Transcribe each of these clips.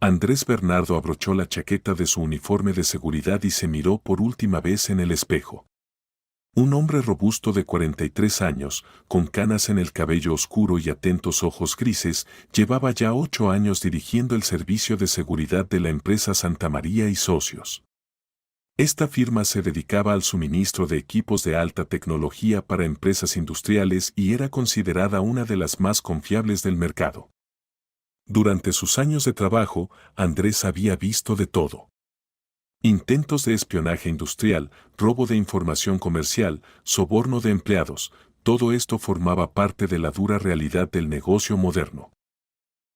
Andrés Bernardo abrochó la chaqueta de su uniforme de seguridad y se miró por última vez en el espejo. Un hombre robusto de 43 años, con canas en el cabello oscuro y atentos ojos grises, llevaba ya 8 años dirigiendo el servicio de seguridad de la empresa Santa María y Socios. Esta firma se dedicaba al suministro de equipos de alta tecnología para empresas industriales y era considerada una de las más confiables del mercado. Durante sus años de trabajo, Andrés había visto de todo. Intentos de espionaje industrial, robo de información comercial, soborno de empleados, todo esto formaba parte de la dura realidad del negocio moderno.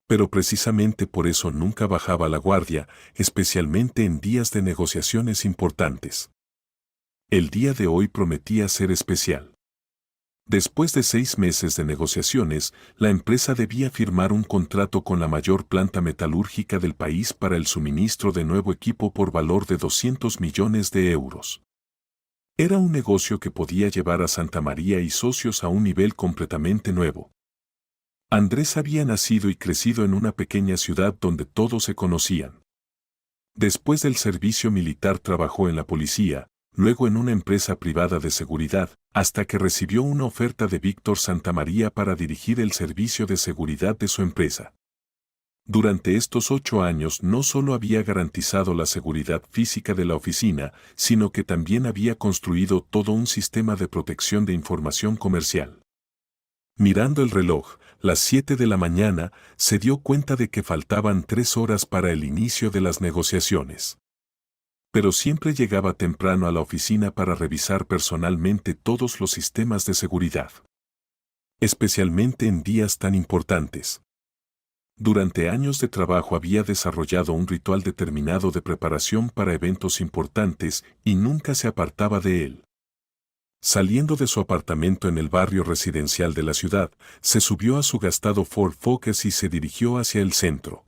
Pero precisamente por eso nunca bajaba la guardia, especialmente en días de negociaciones importantes. El día de hoy prometía ser especial. Después de 6 meses de negociaciones, la empresa debía firmar un contrato con la mayor planta metalúrgica del país para el suministro de nuevo equipo por valor de 200 millones de euros. Era un negocio que podía llevar a Santa María y Socios a un nivel completamente nuevo. Andrés había nacido y crecido en una pequeña ciudad donde todos se conocían. Después del servicio militar trabajó en la policía, luego en una empresa privada de seguridad, hasta que recibió una oferta de Víctor Santamaría para dirigir el servicio de seguridad de su empresa. Durante estos 8 años no solo había garantizado la seguridad física de la oficina, sino que también había construido todo un sistema de protección de información comercial. Mirando el reloj, las 7 de la mañana, se dio cuenta de que faltaban 3 horas para el inicio de las negociaciones. Pero siempre llegaba temprano a la oficina para revisar personalmente todos los sistemas de seguridad. Especialmente en días tan importantes. Durante años de trabajo había desarrollado un ritual determinado de preparación para eventos importantes y nunca se apartaba de él. Saliendo de su apartamento en el barrio residencial de la ciudad, se subió a su gastado Ford Focus y se dirigió hacia el centro.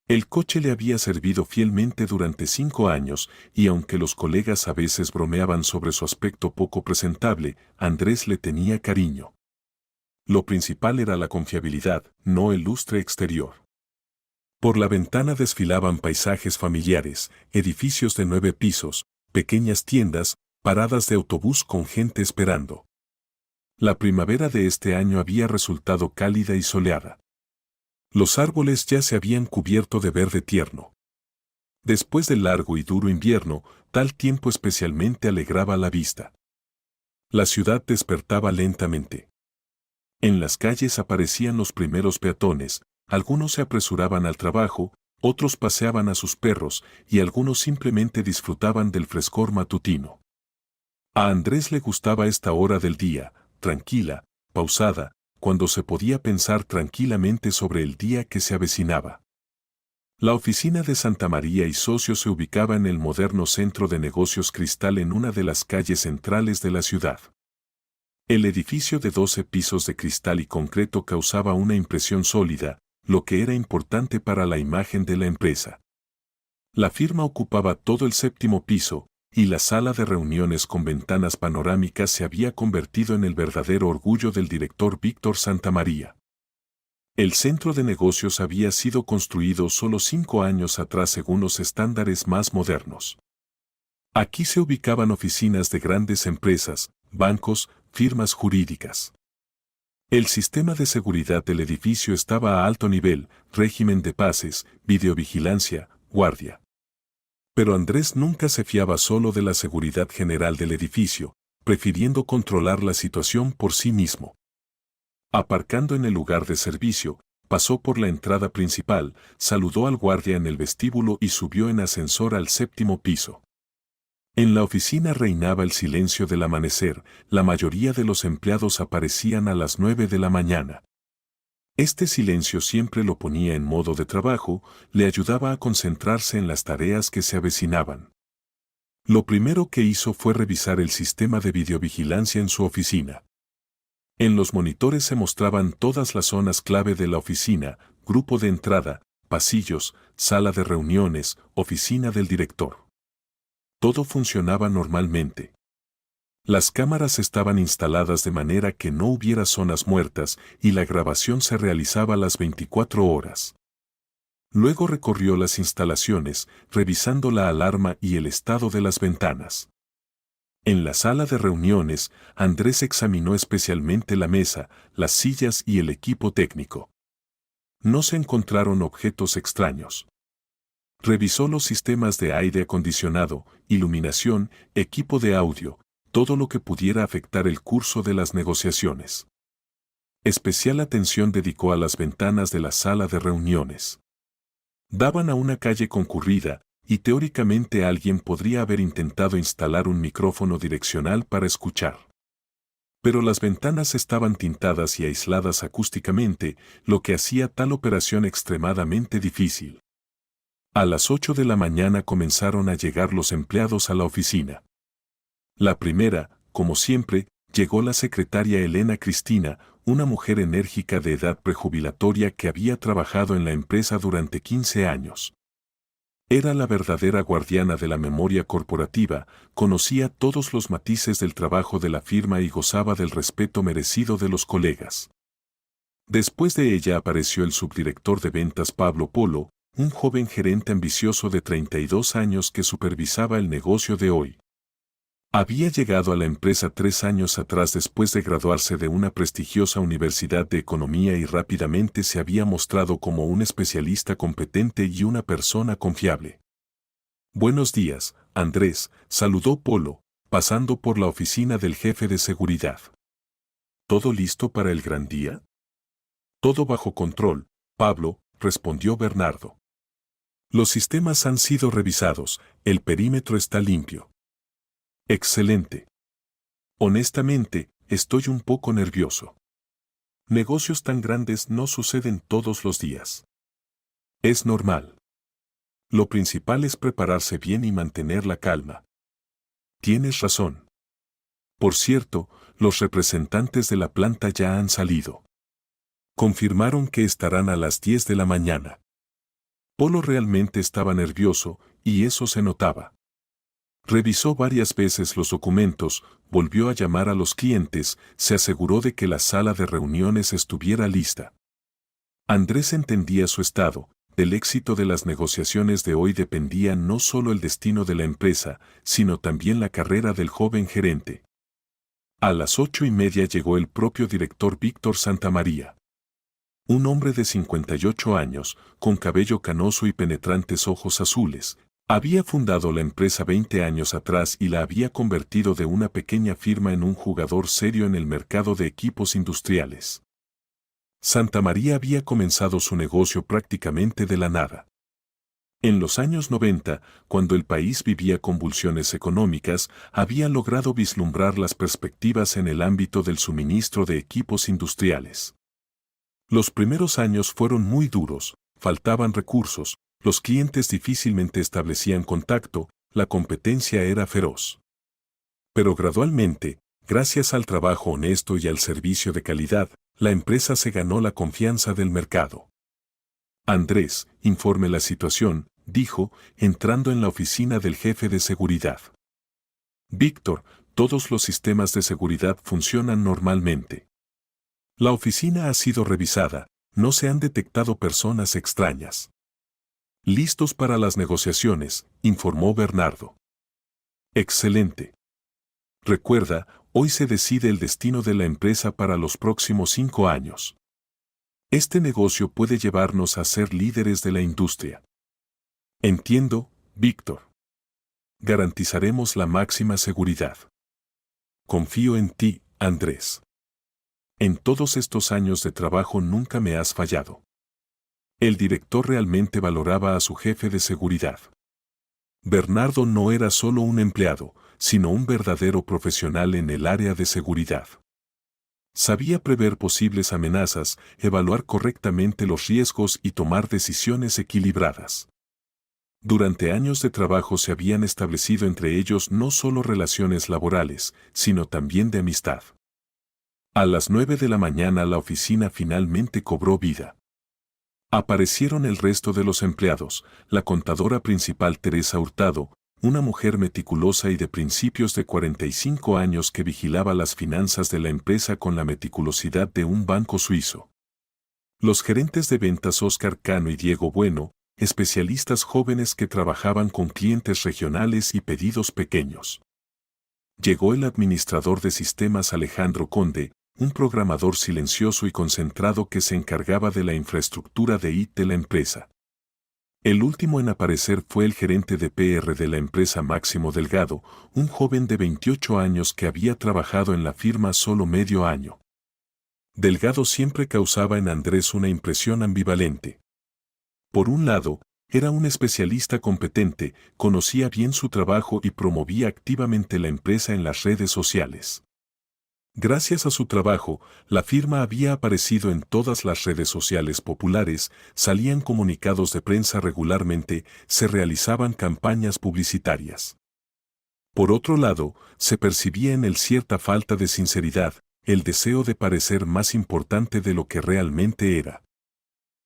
El coche le había servido fielmente durante 5 años, y aunque los colegas a veces bromeaban sobre su aspecto poco presentable, Andrés le tenía cariño. Lo principal era la confiabilidad, no el lustre exterior. Por la ventana desfilaban paisajes familiares, edificios de 9 pisos, pequeñas tiendas, paradas de autobús con gente esperando. La primavera de este año había resultado cálida y soleada. Los árboles ya se habían cubierto de verde tierno. Después del largo y duro invierno, tal tiempo especialmente alegraba la vista. La ciudad despertaba lentamente. En las calles aparecían los primeros peatones, algunos se apresuraban al trabajo, otros paseaban a sus perros y algunos simplemente disfrutaban del frescor matutino. A Andrés le gustaba esta hora del día, tranquila, pausada, cuando se podía pensar tranquilamente sobre el día que se avecinaba. La oficina de Santa María y Socios se ubicaba en el moderno centro de negocios Cristal en una de las calles centrales de la ciudad. El edificio de 12 pisos de cristal y concreto causaba una impresión sólida, lo que era importante para la imagen de la empresa. La firma ocupaba todo el 7º piso, y la sala de reuniones con ventanas panorámicas se había convertido en el verdadero orgullo del director Víctor Santamaría. El centro de negocios había sido construido solo 5 años atrás según los estándares más modernos. Aquí se ubicaban oficinas de grandes empresas, bancos, firmas jurídicas. El sistema de seguridad del edificio estaba a alto nivel, régimen de pases, videovigilancia, guardia. Pero Andrés nunca se fiaba solo de la seguridad general del edificio, prefiriendo controlar la situación por sí mismo. Aparcando en el lugar de servicio, pasó por la entrada principal, saludó al guardia en el vestíbulo y subió en ascensor al 7º piso. En la oficina reinaba el silencio del amanecer, la mayoría de los empleados aparecían a las 9 de la mañana. Este silencio siempre lo ponía en modo de trabajo, le ayudaba a concentrarse en las tareas que se avecinaban. Lo primero que hizo fue revisar el sistema de videovigilancia en su oficina. En los monitores se mostraban todas las zonas clave de la oficina, grupo de entrada, pasillos, sala de reuniones, oficina del director. Todo funcionaba normalmente. Las cámaras estaban instaladas de manera que no hubiera zonas muertas y la grabación se realizaba a las 24 horas. Luego recorrió las instalaciones, revisando la alarma y el estado de las ventanas. En la sala de reuniones, Andrés examinó especialmente la mesa, las sillas y el equipo técnico. No se encontraron objetos extraños. Revisó los sistemas de aire acondicionado, iluminación, equipo de audio, todo lo que pudiera afectar el curso de las negociaciones. Especial atención dedicó a las ventanas de la sala de reuniones. Daban a una calle concurrida, y teóricamente alguien podría haber intentado instalar un micrófono direccional para escuchar. Pero las ventanas estaban tintadas y aisladas acústicamente, lo que hacía tal operación extremadamente difícil. A las 8 de la mañana comenzaron a llegar los empleados a la oficina. La primera, como siempre, llegó la secretaria Elena Cristina, una mujer enérgica de edad prejubilatoria que había trabajado en la empresa durante 15 años. Era la verdadera guardiana de la memoria corporativa, conocía todos los matices del trabajo de la firma y gozaba del respeto merecido de los colegas. Después de ella apareció el subdirector de ventas Pablo Polo, un joven gerente ambicioso de 32 años que supervisaba el negocio de hoy. Había llegado a la empresa 3 años atrás después de graduarse de una prestigiosa universidad de economía y rápidamente se había mostrado como un especialista competente y una persona confiable. Buenos días, Andrés, saludó Polo, pasando por la oficina del jefe de seguridad. ¿Todo listo para el gran día? Todo bajo control, Pablo, respondió Bernardo. Los sistemas han sido revisados, el perímetro está limpio. Excelente. Honestamente, estoy un poco nervioso. Negocios tan grandes no suceden todos los días. Es normal. Lo principal es prepararse bien y mantener la calma. Tienes razón. Por cierto, los representantes de la planta ya han salido. Confirmaron que estarán a las 10 de la mañana. Polo realmente estaba nervioso, y eso se notaba. Revisó varias veces los documentos, volvió a llamar a los clientes, se aseguró de que la sala de reuniones estuviera lista. Andrés entendía su estado, del éxito de las negociaciones de hoy dependía no solo el destino de la empresa, sino también la carrera del joven gerente. A las 8:30 llegó el propio director Víctor Santamaría. Un hombre de 58 años, con cabello canoso y penetrantes ojos azules. Había fundado la empresa 20 años atrás y la había convertido de una pequeña firma en un jugador serio en el mercado de equipos industriales. Santamaría había comenzado su negocio prácticamente de la nada. En los años 90, cuando el país vivía convulsiones económicas, había logrado vislumbrar las perspectivas en el ámbito del suministro de equipos industriales. Los primeros años fueron muy duros, faltaban recursos, los clientes difícilmente establecían contacto, la competencia era feroz. Pero gradualmente, gracias al trabajo honesto y al servicio de calidad, la empresa se ganó la confianza del mercado. Andrés, informe la situación, dijo, entrando en la oficina del jefe de seguridad. Víctor, todos los sistemas de seguridad funcionan normalmente. La oficina ha sido revisada, no se han detectado personas extrañas. Listos para las negociaciones, informó Bernardo. Excelente. Recuerda, hoy se decide el destino de la empresa para los próximos 5 años. Este negocio puede llevarnos a ser líderes de la industria. Entiendo, Víctor. Garantizaremos la máxima seguridad. Confío en ti, Andrés. En todos estos años de trabajo nunca me has fallado. El director realmente valoraba a su jefe de seguridad. Bernardo no era solo un empleado, sino un verdadero profesional en el área de seguridad. Sabía prever posibles amenazas, evaluar correctamente los riesgos y tomar decisiones equilibradas. Durante años de trabajo se habían establecido entre ellos no solo relaciones laborales, sino también de amistad. A las 9 de la mañana la oficina finalmente cobró vida. Aparecieron el resto de los empleados, la contadora principal Teresa Hurtado, una mujer meticulosa y de principios de 45 años que vigilaba las finanzas de la empresa con la meticulosidad de un banco suizo. Los gerentes de ventas Óscar Cano y Diego Bueno, especialistas jóvenes que trabajaban con clientes regionales y pedidos pequeños. Llegó el administrador de sistemas Alejandro Conde, un programador silencioso y concentrado que se encargaba de la infraestructura de IT de la empresa. El último en aparecer fue el gerente de PR de la empresa Máximo Delgado, un joven de 28 años que había trabajado en la firma solo medio año. Delgado siempre causaba en Andrés una impresión ambivalente. Por un lado, era un especialista competente, conocía bien su trabajo y promovía activamente la empresa en las redes sociales. Gracias a su trabajo, la firma había aparecido en todas las redes sociales populares, salían comunicados de prensa regularmente, se realizaban campañas publicitarias. Por otro lado, se percibía en él cierta falta de sinceridad, el deseo de parecer más importante de lo que realmente era.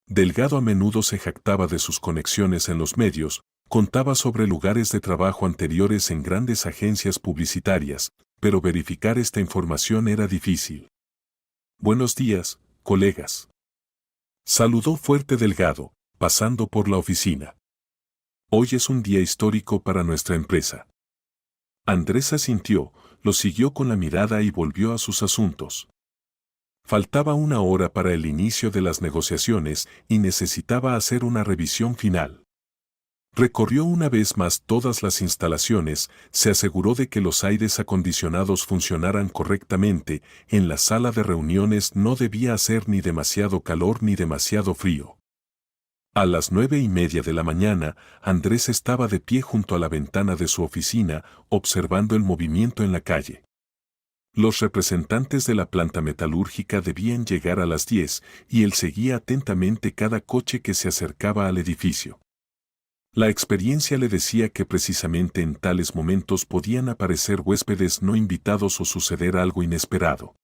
Delgado a menudo se jactaba de sus conexiones en los medios, contaba sobre lugares de trabajo anteriores en grandes agencias publicitarias, pero verificar esta información era difícil. Buenos días, colegas. Saludó fuerte Delgado, pasando por la oficina. Hoy es un día histórico para nuestra empresa. Andrés asintió, lo siguió con la mirada y volvió a sus asuntos. Faltaba una hora para el inicio de las negociaciones y necesitaba hacer una revisión final. Recorrió una vez más todas las instalaciones, se aseguró de que los aires acondicionados funcionaran correctamente, en la sala de reuniones no debía hacer ni demasiado calor ni demasiado frío. A las 9:30 de la mañana, Andrés estaba de pie junto a la ventana de su oficina, observando el movimiento en la calle. Los representantes de la planta metalúrgica debían llegar a las 10, y él seguía atentamente cada coche que se acercaba al edificio. La experiencia le decía que precisamente en tales momentos podían aparecer huéspedes no invitados o suceder algo inesperado.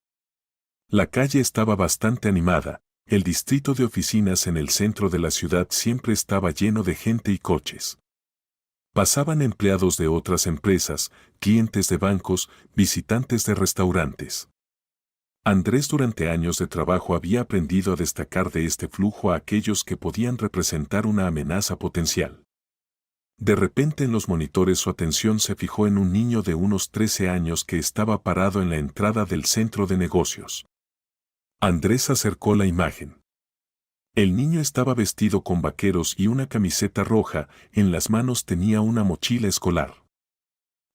La calle estaba bastante animada, el distrito de oficinas en el centro de la ciudad siempre estaba lleno de gente y coches. Pasaban empleados de otras empresas, clientes de bancos, visitantes de restaurantes. Andrés durante años de trabajo había aprendido a destacar de este flujo a aquellos que podían representar una amenaza potencial. De repente en los monitores su atención se fijó en un niño de unos 13 años que estaba parado en la entrada del centro de negocios. Andrés acercó la imagen. El niño estaba vestido con vaqueros y una camiseta roja, en las manos tenía una mochila escolar.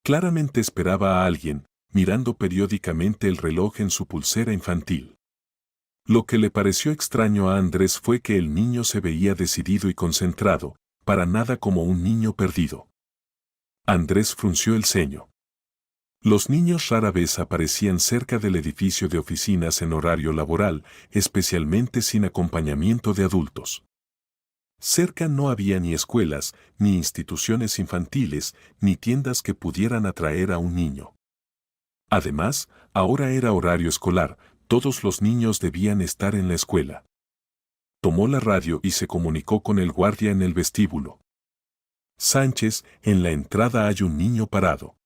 Claramente esperaba a alguien, mirando periódicamente el reloj en su pulsera infantil. Lo que le pareció extraño a Andrés fue que el niño se veía decidido y concentrado, para nada como un niño perdido. Andrés frunció el ceño. Los niños rara vez aparecían cerca del edificio de oficinas en horario laboral, especialmente sin acompañamiento de adultos. Cerca no había ni escuelas, ni instituciones infantiles, ni tiendas que pudieran atraer a un niño. Además, ahora era horario escolar, todos los niños debían estar en la escuela. Tomó la radio y se comunicó con el guardia en el vestíbulo. Sánchez, en la entrada hay un niño parado.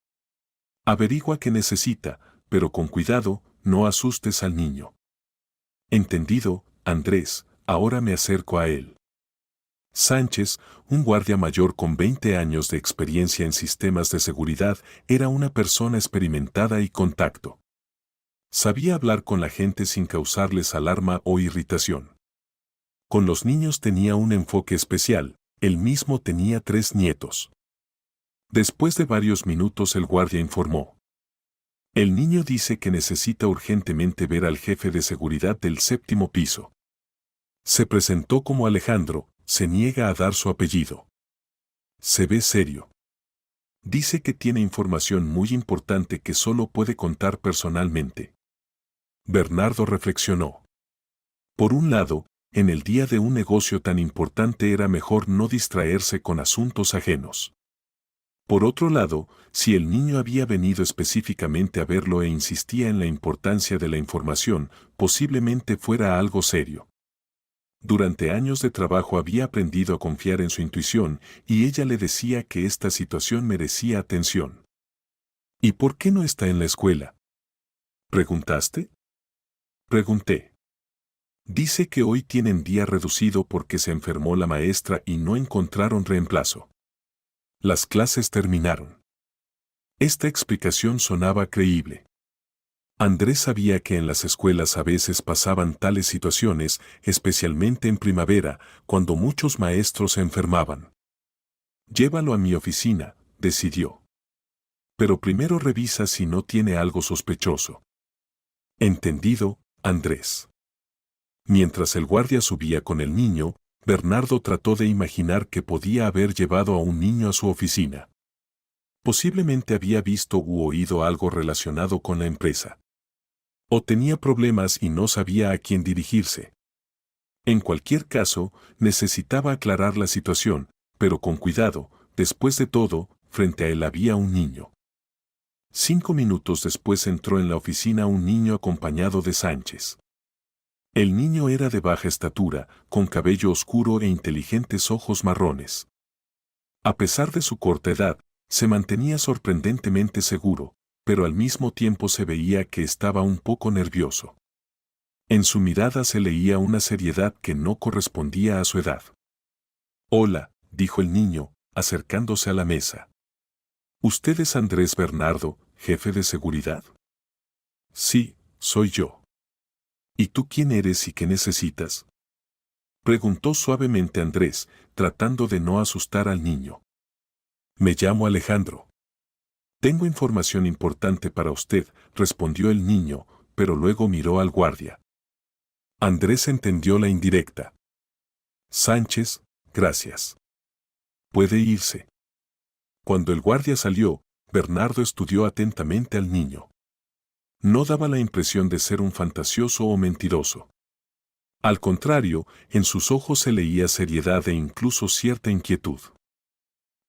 Averigua qué necesita, pero con cuidado, no asustes al niño. Entendido, Andrés, ahora me acerco a él. Sánchez, un guardia mayor con 20 años de experiencia en sistemas de seguridad, era una persona experimentada y con tacto. Sabía hablar con la gente sin causarles alarma o irritación. Con los niños tenía un enfoque especial, él mismo tenía 3 nietos. Después de varios minutos el guardia informó. El niño dice que necesita urgentemente ver al jefe de seguridad del 7º piso. Se presentó como Alejandro, se niega a dar su apellido. Se ve serio. Dice que tiene información muy importante que solo puede contar personalmente. Bernardo reflexionó. Por un lado, en el día de un negocio tan importante era mejor no distraerse con asuntos ajenos. Por otro lado, si el niño había venido específicamente a verlo e insistía en la importancia de la información, posiblemente fuera algo serio. Durante años de trabajo había aprendido a confiar en su intuición, y ella le decía que esta situación merecía atención. ¿Y por qué no está en la escuela? ¿Preguntaste? Pregunté. Dice que hoy tienen día reducido porque se enfermó la maestra y no encontraron reemplazo. Las clases terminaron. Esta explicación sonaba creíble. Andrés sabía que en las escuelas a veces pasaban tales situaciones, especialmente en primavera, cuando muchos maestros se enfermaban. Llévalo a mi oficina, decidió. Pero primero revisa si no tiene algo sospechoso. Entendido, Andrés. Mientras el guardia subía con el niño, Bernardo trató de imaginar que podía haber llevado a un niño a su oficina. Posiblemente había visto u oído algo relacionado con la empresa. O tenía problemas y no sabía a quién dirigirse. En cualquier caso, necesitaba aclarar la situación, pero con cuidado. Después de todo, frente a él había un niño. 5 minutos después entró en la oficina un niño acompañado de Sánchez. El niño era de baja estatura, con cabello oscuro e inteligentes ojos marrones. A pesar de su corta edad, se mantenía sorprendentemente seguro, pero al mismo tiempo se veía que estaba un poco nervioso. En su mirada se leía una seriedad que no correspondía a su edad. «Hola», dijo el niño, acercándose a la mesa. «¿Usted es Andrés Bernardo, jefe de seguridad?» «Sí, soy yo». «¿Y tú quién eres y qué necesitas?», preguntó suavemente Andrés, tratando de no asustar al niño. «Me llamo Alejandro». «Tengo información importante para usted», respondió el niño, pero luego miró al guardia. Andrés entendió la indirecta. «Sánchez, gracias. Puede irse». Cuando el guardia salió, Bernardo estudió atentamente al niño. No daba la impresión de ser un fantasioso o mentiroso. Al contrario, en sus ojos se leía seriedad e incluso cierta inquietud.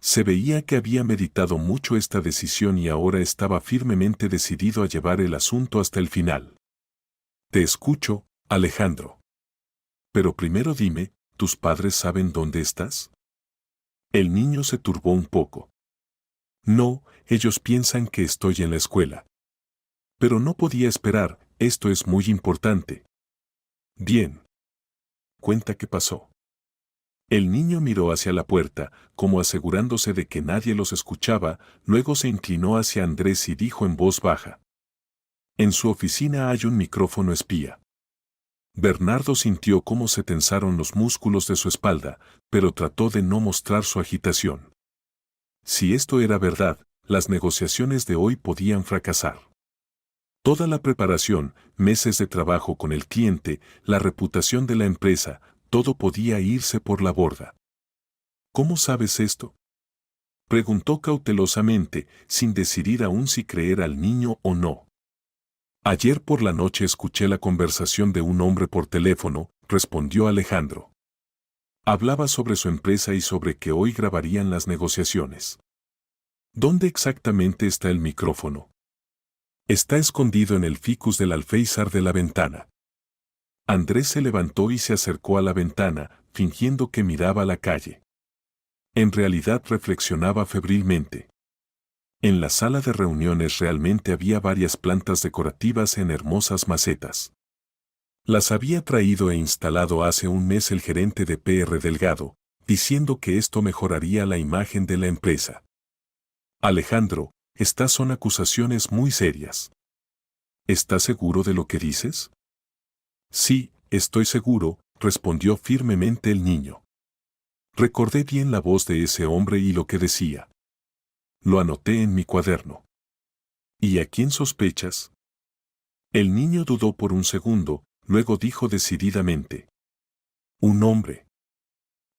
Se veía que había meditado mucho esta decisión y ahora estaba firmemente decidido a llevar el asunto hasta el final. «Te escucho, Alejandro. Pero primero dime, ¿tus padres saben dónde estás?». El niño se turbó un poco. «No, ellos piensan que estoy en la escuela». «Pero no podía esperar, esto es muy importante». «Bien. Cuenta qué pasó». El niño miró hacia la puerta, como asegurándose de que nadie los escuchaba, luego se inclinó hacia Andrés y dijo en voz baja. «En su oficina hay un micrófono espía». Bernardo sintió cómo se tensaron los músculos de su espalda, pero trató de no mostrar su agitación. Si esto era verdad, las negociaciones de hoy podían fracasar. Toda la preparación, meses de trabajo con el cliente, la reputación de la empresa, todo podía irse por la borda. «¿Cómo sabes esto?», preguntó cautelosamente, sin decidir aún si creer al niño o no. «Ayer por la noche escuché la conversación de un hombre por teléfono», respondió Alejandro. Hablaba sobre su empresa y sobre que hoy grabarían las negociaciones. «¿Dónde exactamente está el micrófono?». «Está escondido en el ficus del alféizar de la ventana». Andrés se levantó y se acercó a la ventana, fingiendo que miraba la calle. En realidad reflexionaba febrilmente. En la sala de reuniones realmente había varias plantas decorativas en hermosas macetas. Las había traído e instalado hace un mes el gerente de PR Delgado, diciendo que esto mejoraría la imagen de la empresa. «Alejandro, estas son acusaciones muy serias». «¿Estás seguro de lo que dices?». «Sí, estoy seguro», respondió firmemente el niño. Recordé bien la voz de ese hombre y lo que decía. Lo anoté en mi cuaderno. «¿Y a quién sospechas?». El niño dudó por un segundo, luego dijo decididamente. «Un hombre.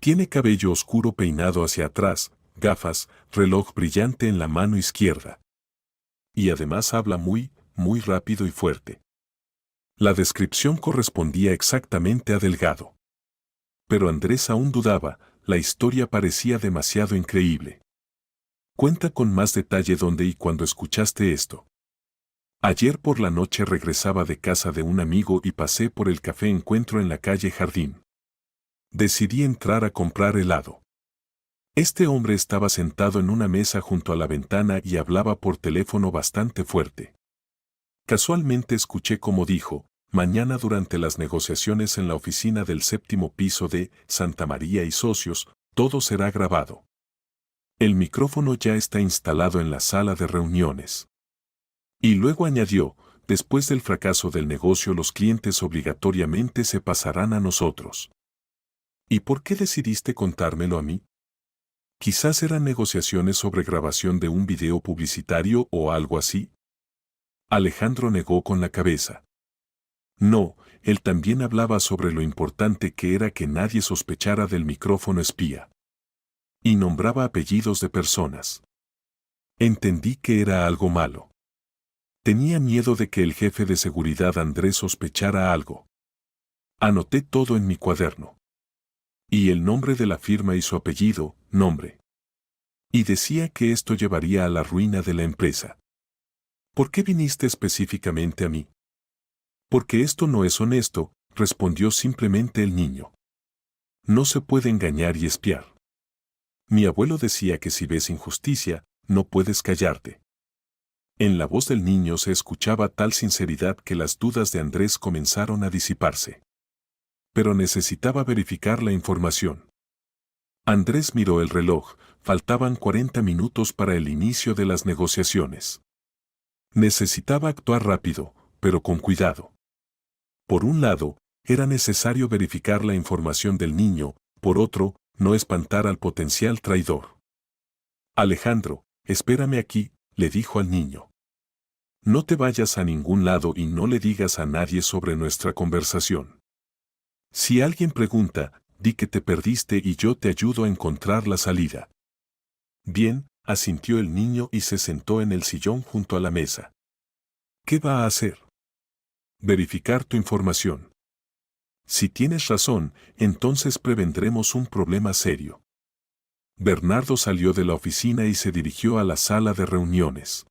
Tiene cabello oscuro peinado hacia atrás, gafas, reloj brillante en la mano izquierda. Y además habla muy rápido y fuerte». La descripción correspondía exactamente a Delgado. Pero Andrés aún dudaba, la historia parecía demasiado increíble. «Cuenta con más detalle dónde y cuándo escuchaste esto». «Ayer por la noche regresaba de casa de un amigo y pasé por el café Encuentro en la calle Jardín. Decidí entrar a comprar helado. Este hombre estaba sentado en una mesa junto a la ventana y hablaba por teléfono bastante fuerte. Casualmente escuché cómo dijo, Mañana durante las negociaciones en la oficina del séptimo piso de Santa María y Socios, todo será grabado. El micrófono ya está instalado en la sala de reuniones. Y luego añadió, después del fracaso del negocio los clientes obligatoriamente se pasarán a nosotros. ¿Y por qué decidiste contármelo a mí? Quizás eran negociaciones sobre grabación de un video publicitario o algo así. Alejandro negó con la cabeza. No, él también hablaba sobre lo importante que era que nadie sospechara del micrófono espía. Y nombraba apellidos de personas. Entendí que era algo malo. Tenía miedo de que el jefe de seguridad Andrés sospechara algo. Anoté todo en mi cuaderno. Y el nombre de la firma y su apellido, nombre. Y decía que esto llevaría a la ruina de la empresa. ¿Por qué viniste específicamente a mí? Porque esto no es honesto, respondió simplemente el niño. No se puede engañar y espiar. Mi abuelo decía que si ves injusticia, no puedes callarte. En la voz del niño se escuchaba tal sinceridad que las dudas de Andrés comenzaron a disiparse. Pero necesitaba verificar la información. Andrés miró el reloj, faltaban 40 minutos para el inicio de las negociaciones. Necesitaba actuar rápido, pero con cuidado. Por un lado, era necesario verificar la información del niño, por otro, no espantar al potencial traidor. Alejandro, espérame aquí, le dijo al niño. No te vayas a ningún lado y no le digas a nadie sobre nuestra conversación. Si alguien pregunta, di que te perdiste y yo te ayudo a encontrar la salida. Bien, asintió el niño y se sentó en el sillón junto a la mesa. ¿Qué va a hacer? Verificar tu información. Si tienes razón, entonces prevendremos un problema serio. Bernardo salió de la oficina y se dirigió a la sala de reuniones.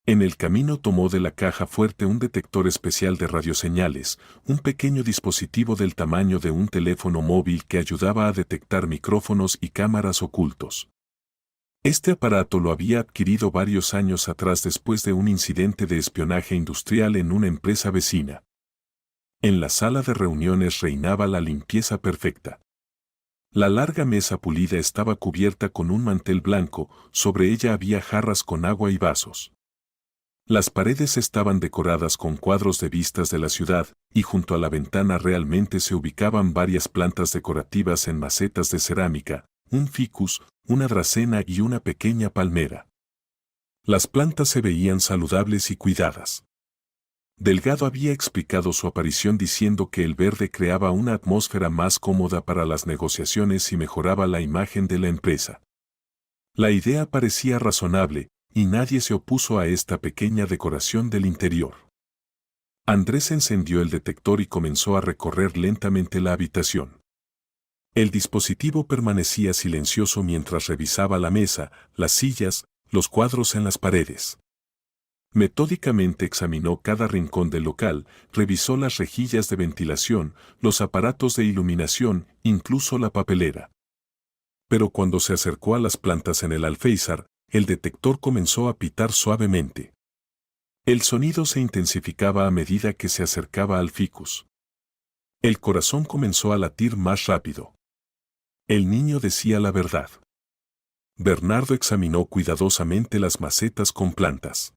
En el camino tomó de la caja fuerte un detector especial de radioseñales, un pequeño dispositivo del tamaño de un teléfono móvil que ayudaba a detectar micrófonos y cámaras ocultos. Este aparato lo había adquirido varios años atrás después de un incidente de espionaje industrial en una empresa vecina. En la sala de reuniones reinaba la limpieza perfecta. La larga mesa pulida estaba cubierta con un mantel blanco, sobre ella había jarras con agua y vasos. Las paredes estaban decoradas con cuadros de vistas de la ciudad, y junto a la ventana realmente se ubicaban varias plantas decorativas en macetas de cerámica, un ficus, una dracena y una pequeña palmera. Las plantas se veían saludables y cuidadas. Delgado había explicado su aparición diciendo que el verde creaba una atmósfera más cómoda para las negociaciones y mejoraba la imagen de la empresa. La idea parecía razonable, y nadie se opuso a esta pequeña decoración del interior. Andrés encendió el detector y comenzó a recorrer lentamente la habitación. El dispositivo permanecía silencioso mientras revisaba la mesa, las sillas, los cuadros en las paredes. Metódicamente examinó cada rincón del local, revisó las rejillas de ventilación, los aparatos de iluminación, incluso la papelera. Pero cuando se acercó a las plantas en el alféizar, el detector comenzó a pitar suavemente. El sonido se intensificaba a medida que se acercaba al ficus. El corazón comenzó a latir más rápido. El niño decía la verdad. Bernardo examinó cuidadosamente las macetas con plantas.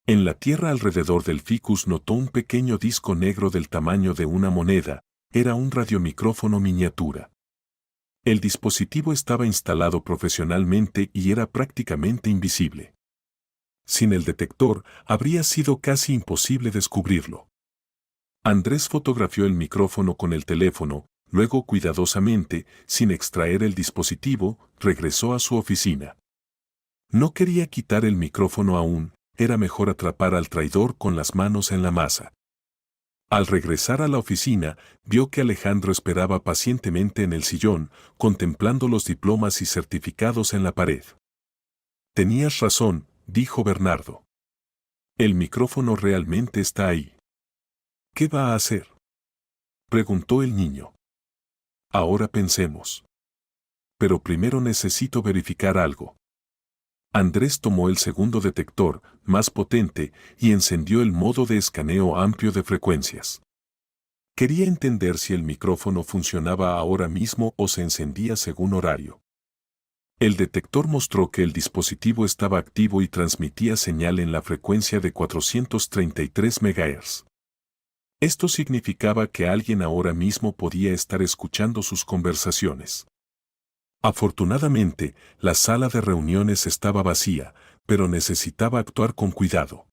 En la tierra alrededor del ficus notó un pequeño disco negro del tamaño de una moneda, era un radiomicrófono miniatura. El dispositivo estaba instalado profesionalmente y era prácticamente invisible. Sin el detector, habría sido casi imposible descubrirlo. Andrés fotografió el micrófono con el teléfono, luego cuidadosamente, sin extraer el dispositivo, regresó a su oficina. No quería quitar el micrófono aún, era mejor atrapar al traidor con las manos en la masa. Al regresar a la oficina, vio que Alejandro esperaba pacientemente en el sillón, contemplando los diplomas y certificados en la pared. Tenías razón, dijo Bernardo. El micrófono realmente está ahí. ¿Qué va a hacer? Preguntó el niño. Ahora pensemos. Pero primero necesito verificar algo. Andrés tomó el segundo detector, más potente, y encendió el modo de escaneo amplio de frecuencias. Quería entender si el micrófono funcionaba ahora mismo o se encendía según horario. El detector mostró que el dispositivo estaba activo y transmitía señal en la frecuencia de 433 MHz. Esto significaba que alguien ahora mismo podía estar escuchando sus conversaciones. Afortunadamente, la sala de reuniones estaba vacía, pero necesitaba actuar con cuidado.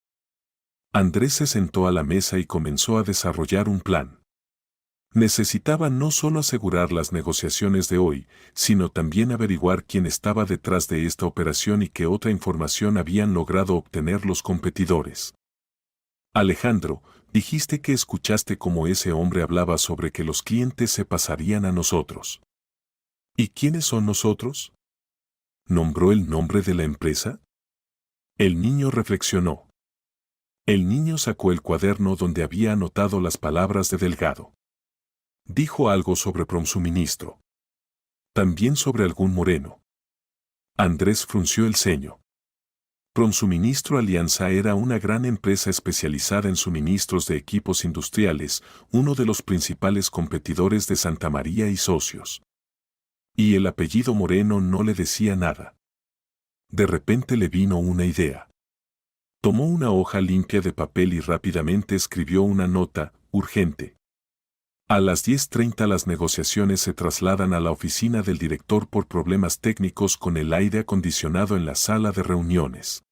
Andrés se sentó a la mesa y comenzó a desarrollar un plan. Necesitaba no solo asegurar las negociaciones de hoy, sino también averiguar quién estaba detrás de esta operación y qué otra información habían logrado obtener los competidores. Alejandro, dijiste que escuchaste cómo ese hombre hablaba sobre que los clientes se pasarían a nosotros. ¿Y quiénes son nosotros? ¿Nombró el nombre de la empresa? El niño reflexionó. El niño sacó el cuaderno donde había anotado las palabras de Delgado. Dijo algo sobre Promsuministro. También sobre algún moreno. Andrés frunció el ceño. Promsuministro Alianza era una gran empresa especializada en suministros de equipos industriales, uno de los principales competidores de Santa María y Socios. Y el apellido Moreno no le decía nada. De repente le vino una idea. Tomó una hoja limpia de papel y rápidamente escribió una nota, urgente. A las 10:30 las negociaciones se trasladan a la oficina del director por problemas técnicos con el aire acondicionado en la sala de reuniones.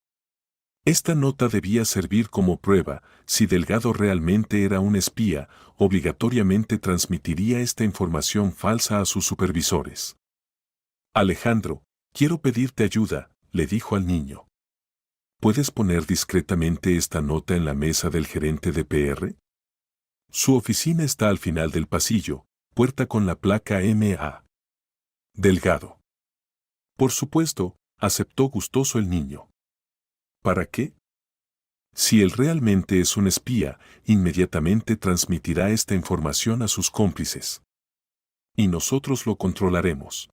Esta nota debía servir como prueba. Si Delgado realmente era un espía, obligatoriamente transmitiría esta información falsa a sus supervisores. Alejandro, quiero pedirte ayuda, le dijo al niño. ¿Puedes poner discretamente esta nota en la mesa del gerente de PR? Su oficina está al final del pasillo, puerta con la placa MA. Delgado. Por supuesto, aceptó gustoso el niño. ¿Para qué? Si él realmente es un espía, inmediatamente transmitirá esta información a sus cómplices. Y nosotros lo controlaremos.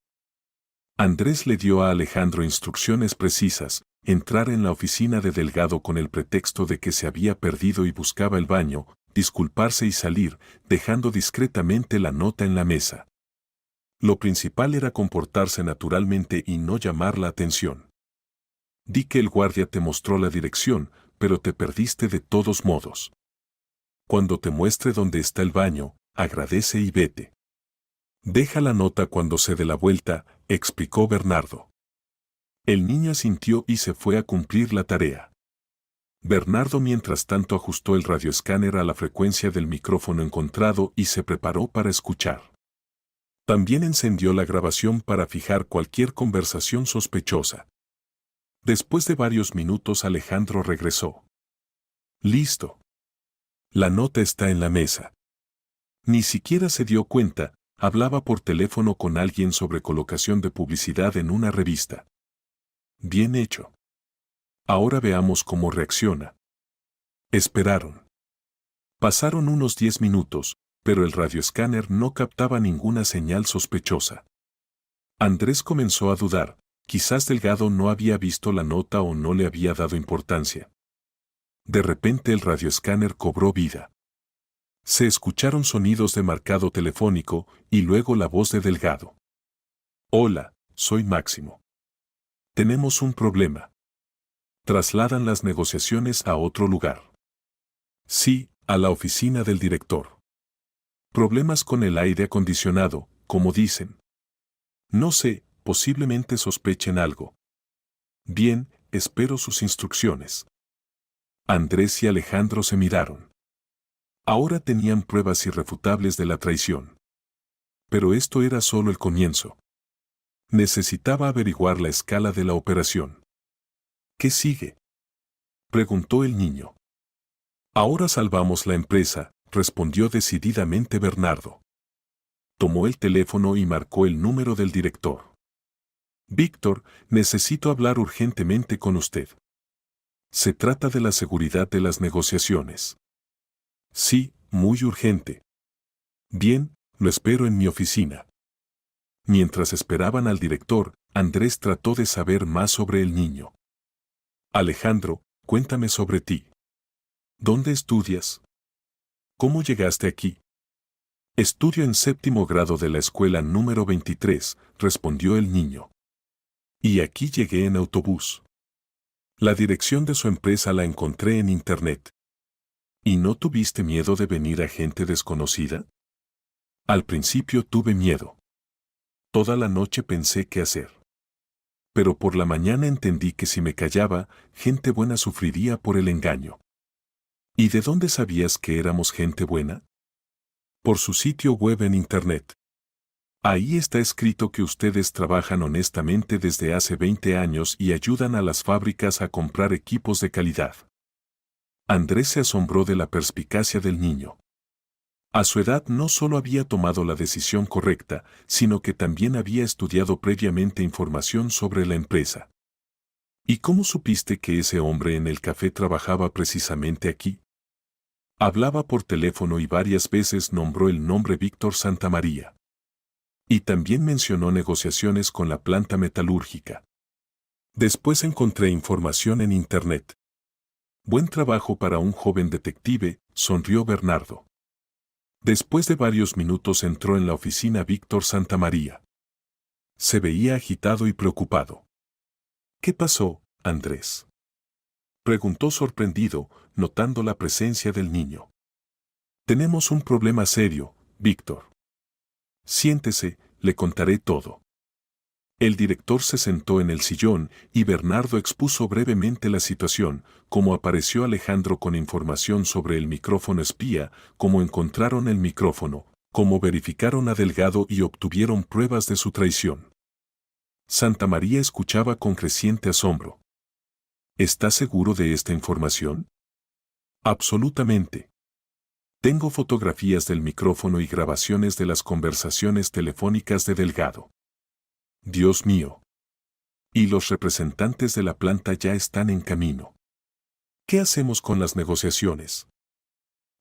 Andrés le dio a Alejandro instrucciones precisas: entrar en la oficina de Delgado con el pretexto de que se había perdido y buscaba el baño, disculparse y salir, dejando discretamente la nota en la mesa. Lo principal era comportarse naturalmente y no llamar la atención. Di que el guardia te mostró la dirección, pero te perdiste de todos modos. Cuando te muestre dónde está el baño, agradece y vete. Deja la nota cuando se dé la vuelta, explicó Bernardo. El niño asintió y se fue a cumplir la tarea. Bernardo mientras tanto ajustó el radioescáner a la frecuencia del micrófono encontrado y se preparó para escuchar. También encendió la grabación para fijar cualquier conversación sospechosa. Después de varios minutos Alejandro regresó. Listo. La nota está en la mesa. Ni siquiera se dio cuenta, hablaba por teléfono con alguien sobre colocación de publicidad en una revista. Bien hecho. Ahora veamos cómo reacciona. Esperaron. Pasaron unos 10 minutos, pero el radioescáner no captaba ninguna señal sospechosa. Andrés comenzó a dudar, quizás Delgado no había visto la nota o no le había dado importancia. De repente el radioescáner cobró vida. Se escucharon sonidos de marcado telefónico y luego la voz de Delgado. Hola, soy Máximo. Tenemos un problema. Trasladan las negociaciones a otro lugar. Sí, a la oficina del director. Problemas con el aire acondicionado, como dicen. No sé, posiblemente sospechen algo. Bien, espero sus instrucciones. Andrés y Alejandro se miraron. Ahora tenían pruebas irrefutables de la traición. Pero esto era solo el comienzo. Necesitaba averiguar la escala de la operación. ¿Qué sigue?, preguntó el niño. Ahora salvamos la empresa, respondió decididamente Bernardo. Tomó el teléfono y marcó el número del director. Víctor, necesito hablar urgentemente con usted. Se trata de la seguridad de las negociaciones. Sí, muy urgente. Bien, lo espero en mi oficina. Mientras esperaban al director, Andrés trató de saber más sobre el niño. Alejandro, cuéntame sobre ti. ¿Dónde estudias? ¿Cómo llegaste aquí? Estudio en 7º grado de la escuela número 23, respondió el niño. Y aquí llegué en autobús. La dirección de su empresa la encontré en internet. ¿Y no tuviste miedo de venir a gente desconocida? Al principio tuve miedo. Toda la noche pensé qué hacer. Pero por la mañana entendí que si me callaba, gente buena sufriría por el engaño. ¿Y de dónde sabías que éramos gente buena? Por su sitio web en internet. Ahí está escrito que ustedes trabajan honestamente desde hace 20 años y ayudan a las fábricas a comprar equipos de calidad. Andrés se asombró de la perspicacia del niño. A su edad no solo había tomado la decisión correcta, sino que también había estudiado previamente información sobre la empresa. ¿Y cómo supiste que ese hombre en el café trabajaba precisamente aquí? Hablaba por teléfono y varias veces nombró el nombre Víctor Santamaría. Y también mencionó negociaciones con la planta metalúrgica. Después encontré información en internet. Buen trabajo para un joven detective, sonrió Bernardo. Después de varios minutos entró en la oficina Víctor Santamaría. Se veía agitado y preocupado. ¿Qué pasó, Andrés?, preguntó sorprendido, notando la presencia del niño. Tenemos un problema serio, Víctor. Siéntese, le contaré todo. El director se sentó en el sillón y Bernardo expuso brevemente la situación, cómo apareció Alejandro con información sobre el micrófono espía, cómo encontraron el micrófono, cómo verificaron a Delgado y obtuvieron pruebas de su traición. Santamaría escuchaba con creciente asombro. ¿Está seguro de esta información? Absolutamente. Tengo fotografías del micrófono y grabaciones de las conversaciones telefónicas de Delgado. Dios mío. Y los representantes de la planta ya están en camino. ¿Qué hacemos con las negociaciones?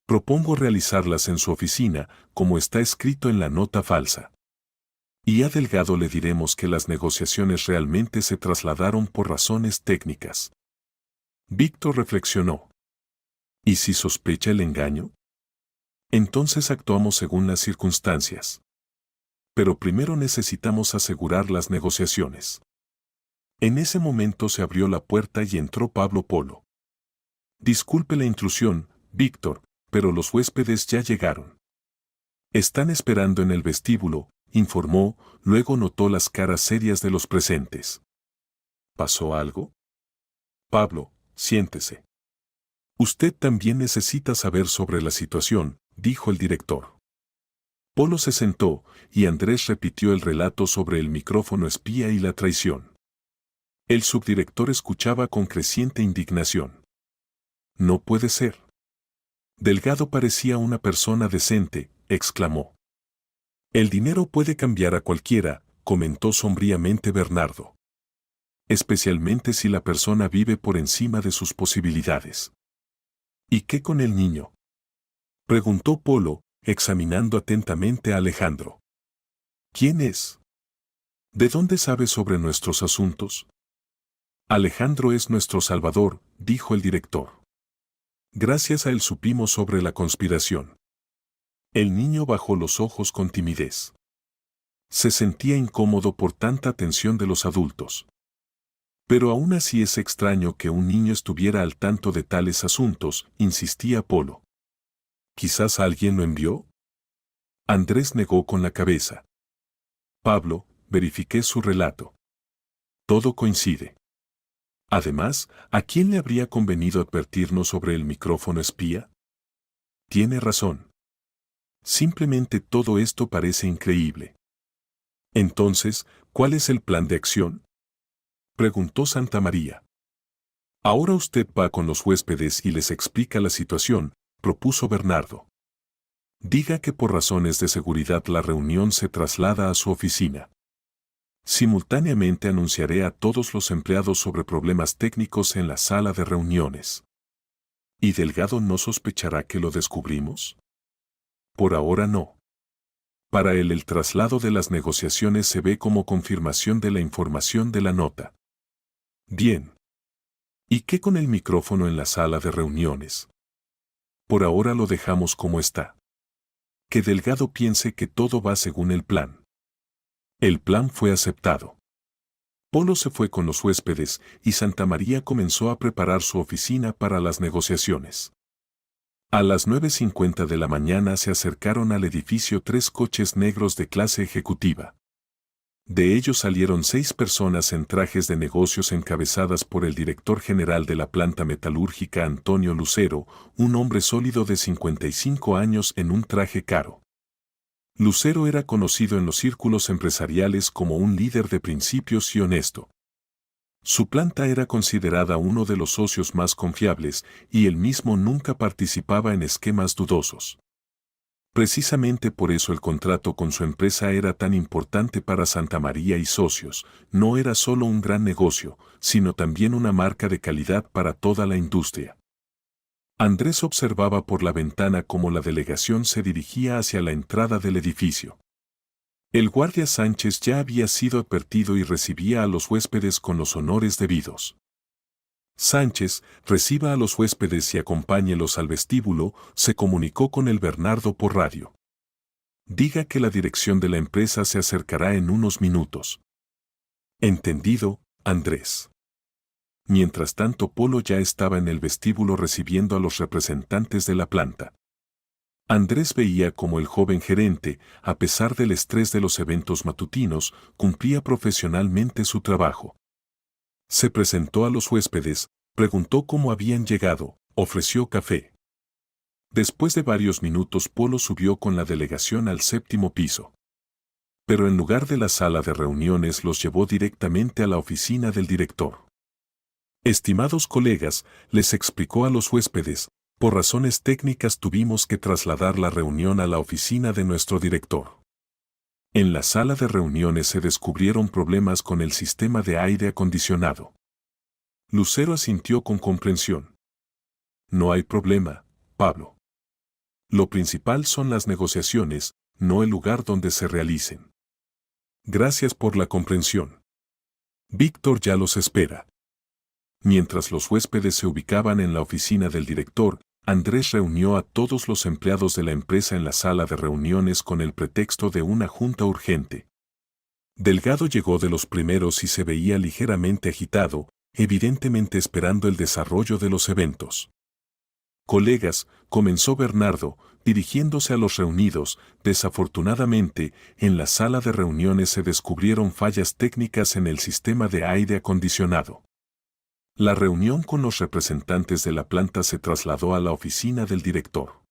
Propongo realizarlas en su oficina, como está escrito en la nota falsa. Y a Delgado le diremos que las negociaciones realmente se trasladaron por razones técnicas. Víctor reflexionó. ¿Y si sospecha el engaño? Entonces actuamos según las circunstancias. Pero primero necesitamos asegurar las negociaciones. En ese momento se abrió la puerta y entró Pablo Polo. Disculpe la intrusión, Víctor, pero los huéspedes ya llegaron. Están esperando en el vestíbulo, informó, luego notó las caras serias de los presentes. ¿Pasó algo? Pablo, siéntese. Usted también necesita saber sobre la situación, dijo el director. Polo se sentó, y Andrés repitió el relato sobre el micrófono espía y la traición. El subdirector escuchaba con creciente indignación. No puede ser. Delgado parecía una persona decente, exclamó. El dinero puede cambiar a cualquiera, comentó sombríamente Bernardo. Especialmente si la persona vive por encima de sus posibilidades. ¿Y qué con el niño?, preguntó Polo, examinando atentamente a Alejandro. ¿Quién es? ¿De dónde sabe sobre nuestros asuntos? Alejandro es nuestro salvador, dijo el director. Gracias a él supimos sobre la conspiración. El niño bajó los ojos con timidez. Se sentía incómodo por tanta atención de los adultos. Pero aún así es extraño que un niño estuviera al tanto de tales asuntos, insistía Polo. ¿Quizás alguien lo envió? Andrés negó con la cabeza. Pablo, verifiqué su relato. Todo coincide. Además, ¿a quién le habría convenido advertirnos sobre el micrófono espía? Tiene razón. Simplemente todo esto parece increíble. Entonces, ¿cuál es el plan de acción?, preguntó Santamaría. Ahora usted va con los huéspedes y les explica la situación, propuso Bernardo. Diga que por razones de seguridad la reunión se traslada a su oficina. Simultáneamente anunciaré a todos los empleados sobre problemas técnicos en la sala de reuniones. ¿Y Delgado no sospechará que lo descubrimos? Por ahora no. Para él el traslado de las negociaciones se ve como confirmación de la información de la nota. Bien. ¿Y qué con el micrófono en la sala de reuniones? Por ahora lo dejamos como está. Que Delgado piense que todo va según el plan. El plan fue aceptado. Polo se fue con los huéspedes y Santa María comenzó a preparar su oficina para las negociaciones. A las 9:50 de la mañana se acercaron al edificio 3 coches negros de clase ejecutiva. De ellos salieron 6 personas en trajes de negocios encabezadas por el director general de la planta metalúrgica Antonio Lucero, un hombre sólido de 55 años en un traje caro. Lucero era conocido en los círculos empresariales como un líder de principios y honesto. Su planta era considerada uno de los socios más confiables y él mismo nunca participaba en esquemas dudosos. Precisamente por eso el contrato con su empresa era tan importante para Santa María y socios. No era solo un gran negocio, sino también una marca de calidad para toda la industria. Andrés observaba por la ventana cómo la delegación se dirigía hacia la entrada del edificio. El guardia Sánchez ya había sido advertido y recibía a los huéspedes con los honores debidos. Sánchez, reciba a los huéspedes y acompáñelos al vestíbulo, se comunicó con el Bernardo por radio. Diga que la dirección de la empresa se acercará en unos minutos. Entendido, Andrés. Mientras tanto, Polo ya estaba en el vestíbulo recibiendo a los representantes de la planta. Andrés veía cómo el joven gerente, a pesar del estrés de los eventos matutinos, cumplía profesionalmente su trabajo. Se presentó a los huéspedes, preguntó cómo habían llegado, ofreció café. Después de varios minutos, Polo subió con la delegación al 7º piso. Pero en lugar de la sala de reuniones los llevó directamente a la oficina del director. Estimados colegas, les explicó a los huéspedes, por razones técnicas tuvimos que trasladar la reunión a la oficina de nuestro director. En la sala de reuniones se descubrieron problemas con el sistema de aire acondicionado. Lucero asintió con comprensión. No hay problema, Pablo. Lo principal son las negociaciones, no el lugar donde se realicen. Gracias por la comprensión. Víctor ya los espera. Mientras los huéspedes se ubicaban en la oficina del director, Andrés reunió a todos los empleados de la empresa en la sala de reuniones con el pretexto de una junta urgente. Delgado llegó de los primeros y se veía ligeramente agitado, evidentemente esperando el desarrollo de los eventos. Colegas, comenzó Bernardo, dirigiéndose a los reunidos, desafortunadamente, en la sala de reuniones se descubrieron fallas técnicas en el sistema de aire acondicionado. La reunión con los representantes de la planta se trasladó a la oficina del director.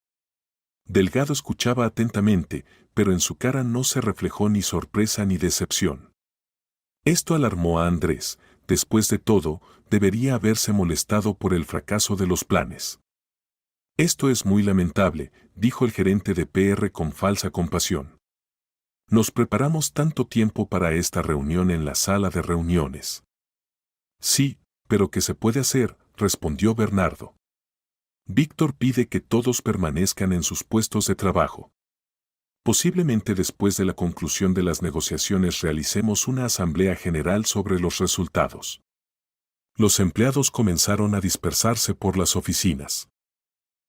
Delgado escuchaba atentamente, pero en su cara no se reflejó ni sorpresa ni decepción. Esto alarmó a Andrés. Después de todo, debería haberse molestado por el fracaso de los planes. Esto es muy lamentable, dijo el gerente de PR con falsa compasión. Nos preparamos tanto tiempo para esta reunión en la sala de reuniones. Sí, pero ¿qué se puede hacer?, respondió Bernardo. Víctor pide que todos permanezcan en sus puestos de trabajo. Posiblemente después de la conclusión de las negociaciones realicemos una asamblea general sobre los resultados. Los empleados comenzaron a dispersarse por las oficinas.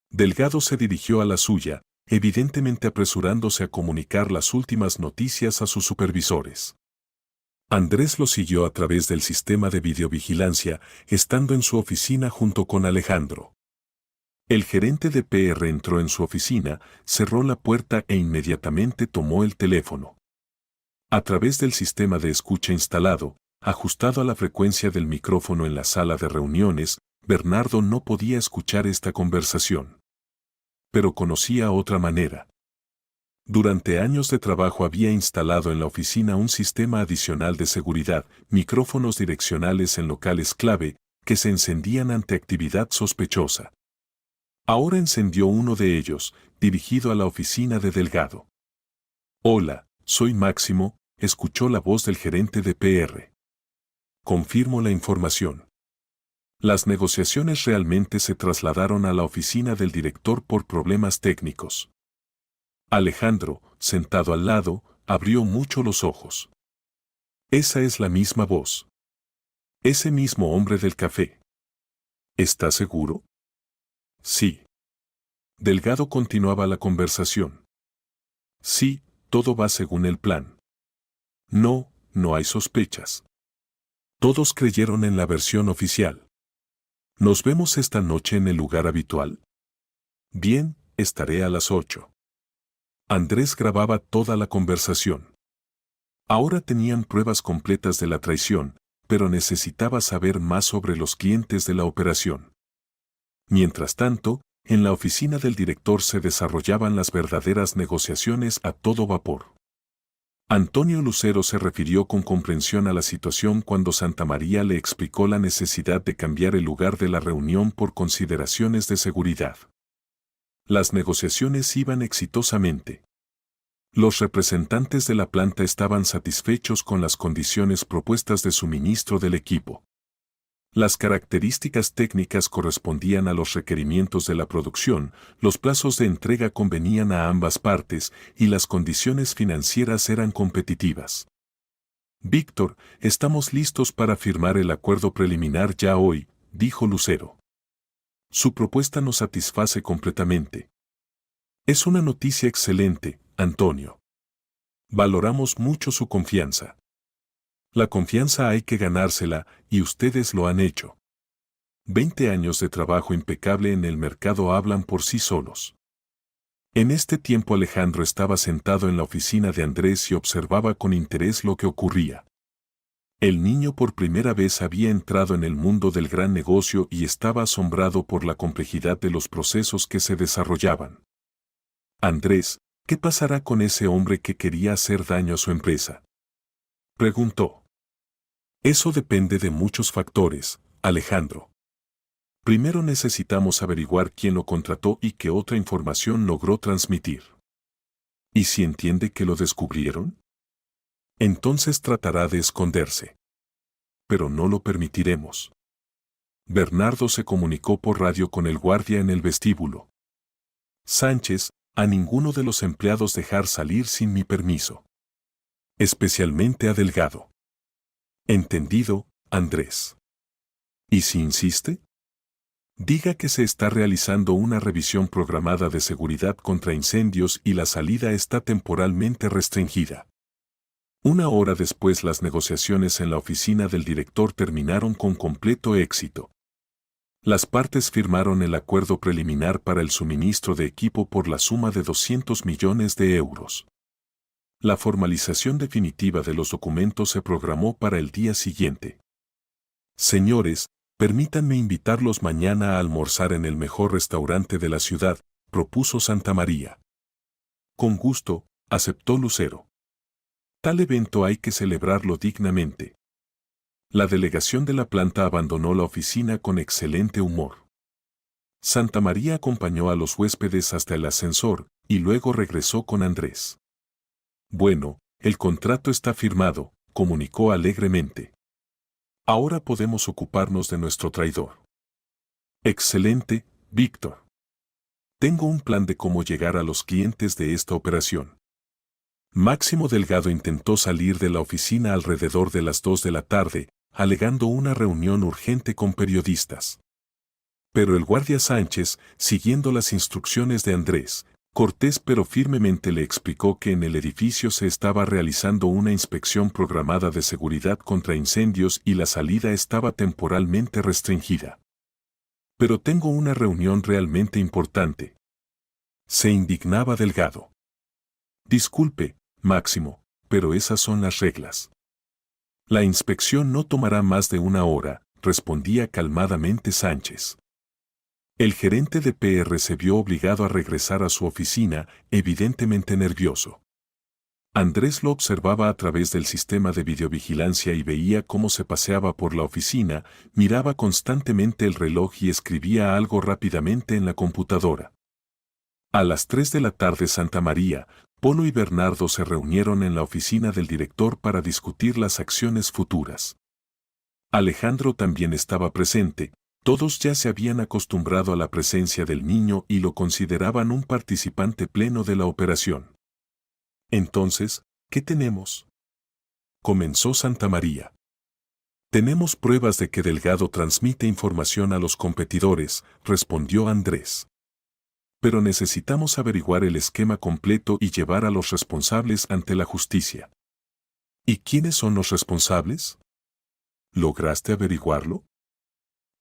Delgado se dirigió a la suya, evidentemente apresurándose a comunicar las últimas noticias a sus supervisores. Andrés lo siguió a través del sistema de videovigilancia, estando en su oficina junto con Alejandro. El gerente de PR entró en su oficina, cerró la puerta e inmediatamente tomó el teléfono. A través del sistema de escucha instalado, ajustado a la frecuencia del micrófono en la sala de reuniones, Bernardo no podía escuchar esta conversación. Pero conocía otra manera. Durante años de trabajo había instalado en la oficina un sistema adicional de seguridad, micrófonos direccionales en locales clave, que se encendían ante actividad sospechosa. Ahora encendió uno de ellos, dirigido a la oficina de Delgado. Hola, soy Máximo, escuchó la voz del gerente de PR. Confirmo la información. Las negociaciones realmente se trasladaron a la oficina del director por problemas técnicos. Alejandro, sentado al lado, abrió mucho los ojos. Esa es la misma voz. Ese mismo hombre del café. ¿Está seguro? Sí. Delgado continuaba la conversación. Sí, todo va según el plan. No, no hay sospechas. Todos creyeron en la versión oficial. ¿Nos vemos esta noche en el lugar habitual? Bien, estaré a las 8. Andrés grababa toda la conversación. Ahora tenían pruebas completas de la traición, pero necesitaba saber más sobre los clientes de la operación. Mientras tanto, en la oficina del director se desarrollaban las verdaderas negociaciones a todo vapor. Antonio Lucero se refirió con comprensión a la situación cuando Santamaría le explicó la necesidad de cambiar el lugar de la reunión por consideraciones de seguridad. Las negociaciones iban exitosamente. Los representantes de la planta estaban satisfechos con las condiciones propuestas de suministro del equipo. Las características técnicas correspondían a los requerimientos de la producción, los plazos de entrega convenían a ambas partes y las condiciones financieras eran competitivas. Víctor, estamos listos para firmar el acuerdo preliminar ya hoy, dijo Lucero. Su propuesta nos satisface completamente. Es una noticia excelente, Antonio. Valoramos mucho su confianza. La confianza hay que ganársela, y ustedes lo han hecho. 20 años de trabajo impecable en el mercado hablan por sí solos. En este tiempo Alejandro estaba sentado en la oficina de Andrés y observaba con interés lo que ocurría. El niño por primera vez había entrado en el mundo del gran negocio y estaba asombrado por la complejidad de los procesos que se desarrollaban. Andrés, ¿qué pasará con ese hombre que quería hacer daño a su empresa?, preguntó. Eso depende de muchos factores, Alejandro. Primero necesitamos averiguar quién lo contrató y qué otra información logró transmitir. ¿Y si entiende que lo descubrieron? Entonces tratará de esconderse. Pero no lo permitiremos. Bernardo se comunicó por radio con el guardia en el vestíbulo. Sánchez, a ninguno de los empleados dejar salir sin mi permiso. Especialmente a Delgado. Entendido, Andrés. ¿Y si insiste? Diga que se está realizando una revisión programada de seguridad contra incendios y la salida está temporalmente restringida. Una hora después las negociaciones en la oficina del director terminaron con completo éxito. Las partes firmaron el acuerdo preliminar para el suministro de equipo por la suma de 200 millones de euros. La formalización definitiva de los documentos se programó para el día siguiente. Señores, permítanme invitarlos mañana a almorzar en el mejor restaurante de la ciudad, propuso Santamaría. Con gusto, aceptó Lucero. Tal evento hay que celebrarlo dignamente. La delegación de la planta abandonó la oficina con excelente humor. Santamaría acompañó a los huéspedes hasta el ascensor y luego regresó con Andrés. Bueno, el contrato está firmado, comunicó alegremente. Ahora podemos ocuparnos de nuestro traidor. Excelente, Víctor. Tengo un plan de cómo llegar a los clientes de esta operación. Máximo Delgado intentó salir de la oficina alrededor de las 2 de la tarde, alegando una reunión urgente con periodistas. Pero el guardia Sánchez, siguiendo las instrucciones de Andrés, cortés pero firmemente le explicó que en el edificio se estaba realizando una inspección programada de seguridad contra incendios y la salida estaba temporalmente restringida. Pero tengo una reunión realmente importante. Se indignaba Delgado. Disculpe, Máximo, pero esas son las reglas. La inspección no tomará más de 1 hora, respondía calmadamente Sánchez. El gerente de PR se vio obligado a regresar a su oficina, evidentemente nervioso. Andrés lo observaba a través del sistema de videovigilancia y veía cómo se paseaba por la oficina, miraba constantemente el reloj y escribía algo rápidamente en la computadora. A las 3 de la tarde Santamaría, Polo y Bernardo se reunieron en la oficina del director para discutir las acciones futuras. Alejandro también estaba presente. Todos ya se habían acostumbrado a la presencia del niño y lo consideraban un participante pleno de la operación. Entonces, ¿qué tenemos?, comenzó Santamaría. Tenemos pruebas de que Delgado transmite información a los competidores, respondió Andrés. Pero necesitamos averiguar el esquema completo y llevar a los responsables ante la justicia. ¿Y quiénes son los responsables? ¿Lograste averiguarlo?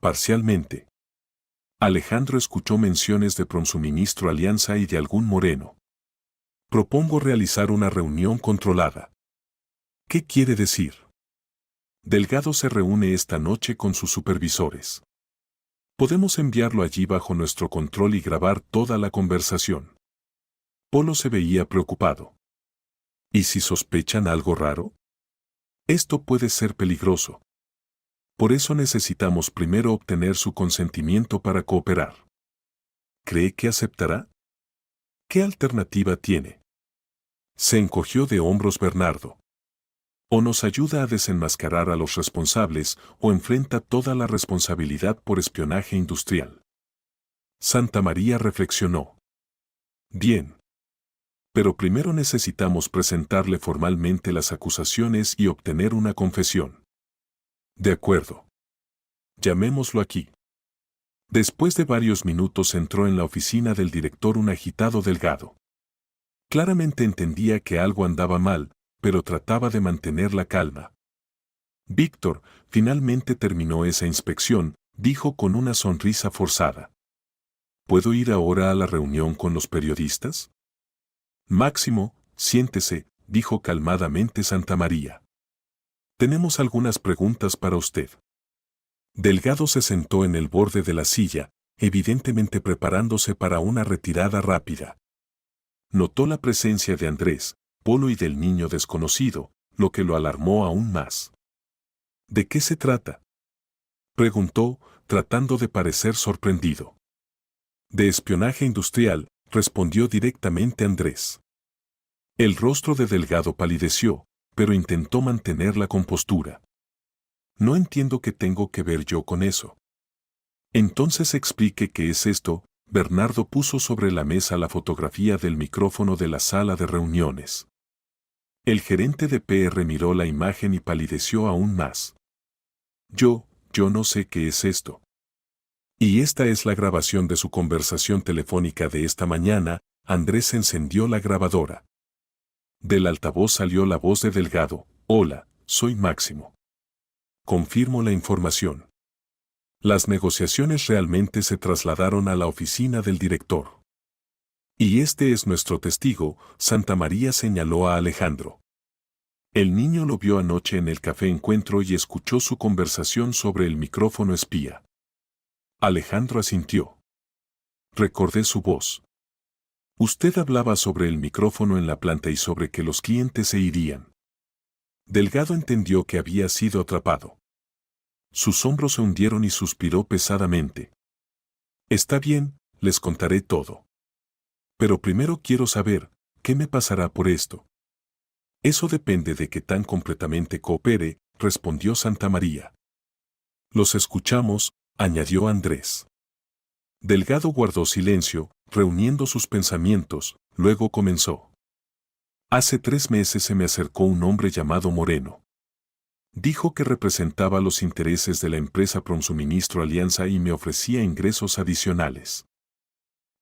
Parcialmente. Alejandro escuchó menciones de Promsuministro Alianza y de algún Moreno. Propongo realizar una reunión controlada. ¿Qué quiere decir? Delgado se reúne esta noche con sus supervisores. Podemos enviarlo allí bajo nuestro control y grabar toda la conversación. Polo se veía preocupado. ¿Y si sospechan algo raro? Esto puede ser peligroso. Por eso necesitamos primero obtener su consentimiento para cooperar. ¿Cree que aceptará? ¿Qué alternativa tiene? Se encogió de hombros Bernardo. O nos ayuda a desenmascarar a los responsables o enfrenta toda la responsabilidad por espionaje industrial. Santa María reflexionó. Bien. Pero primero necesitamos presentarle formalmente las acusaciones y obtener una confesión. De acuerdo. Llamémoslo aquí. Después de varios minutos entró en la oficina del director un agitado Delgado. Claramente entendía que algo andaba mal, pero trataba de mantener la calma. Víctor, finalmente terminó esa inspección, dijo con una sonrisa forzada. ¿Puedo ir ahora a la reunión con los periodistas? Máximo, siéntese, dijo calmadamente Santa María. Tenemos algunas preguntas para usted. Delgado se sentó en el borde de la silla, evidentemente preparándose para una retirada rápida. Notó la presencia de Andrés, Polo y del niño desconocido, lo que lo alarmó aún más. ¿De qué se trata?, preguntó, tratando de parecer sorprendido. De espionaje industrial, respondió directamente Andrés. El rostro de Delgado palideció, pero intentó mantener la compostura. No entiendo qué tengo que ver yo con eso. Entonces explique qué es esto. Bernardo puso sobre la mesa la fotografía del micrófono de la sala de reuniones. El gerente de PR miró la imagen y palideció aún más. Yo no sé qué es esto. Y esta es la grabación de su conversación telefónica de esta mañana. Andrés encendió la grabadora. Del altavoz salió la voz de Delgado. Hola, soy Máximo. Confirmo la información. Las negociaciones realmente se trasladaron a la oficina del director. Y este es nuestro testigo, Santa María señaló a Alejandro. El niño lo vio anoche en el café Encuentro y escuchó su conversación sobre el micrófono espía. Alejandro asintió. Recordé su voz. Usted hablaba sobre el micrófono en la planta y sobre que los clientes se irían. Delgado entendió que había sido atrapado. Sus hombros se hundieron y suspiró pesadamente. Está bien, les contaré todo. Pero primero quiero saber, ¿qué me pasará por esto? Eso depende de que tan completamente coopere, respondió Santa María. Los escuchamos, añadió Andrés. Delgado guardó silencio, reuniendo sus pensamientos, luego comenzó. Hace 3 meses se me acercó un hombre llamado Moreno. Dijo que representaba los intereses de la empresa Promsuministro Alianza y me ofrecía ingresos adicionales.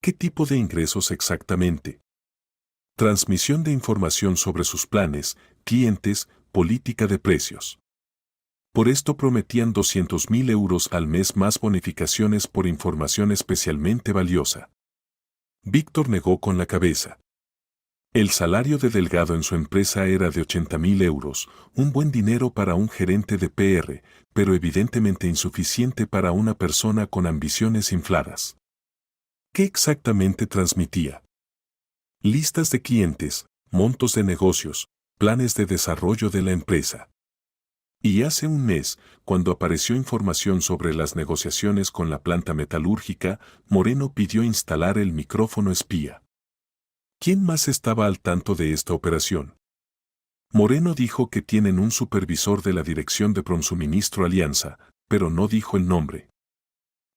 ¿Qué tipo de ingresos exactamente? Transmisión de información sobre sus planes, clientes, política de precios. Por esto prometían 200.000 euros al mes más bonificaciones por información especialmente valiosa. Víctor negó con la cabeza. El salario de Delgado en su empresa era de 80.000 euros, un buen dinero para un gerente de PR, pero evidentemente insuficiente para una persona con ambiciones infladas. ¿Qué exactamente transmitía? Listas de clientes, montos de negocios, planes de desarrollo de la empresa. Y hace un mes, cuando apareció información sobre las negociaciones con la planta metalúrgica, Moreno pidió instalar el micrófono espía. ¿Quién más estaba al tanto de esta operación? Moreno dijo que tienen un supervisor de la dirección de Promsuministro Alianza, pero no dijo el nombre.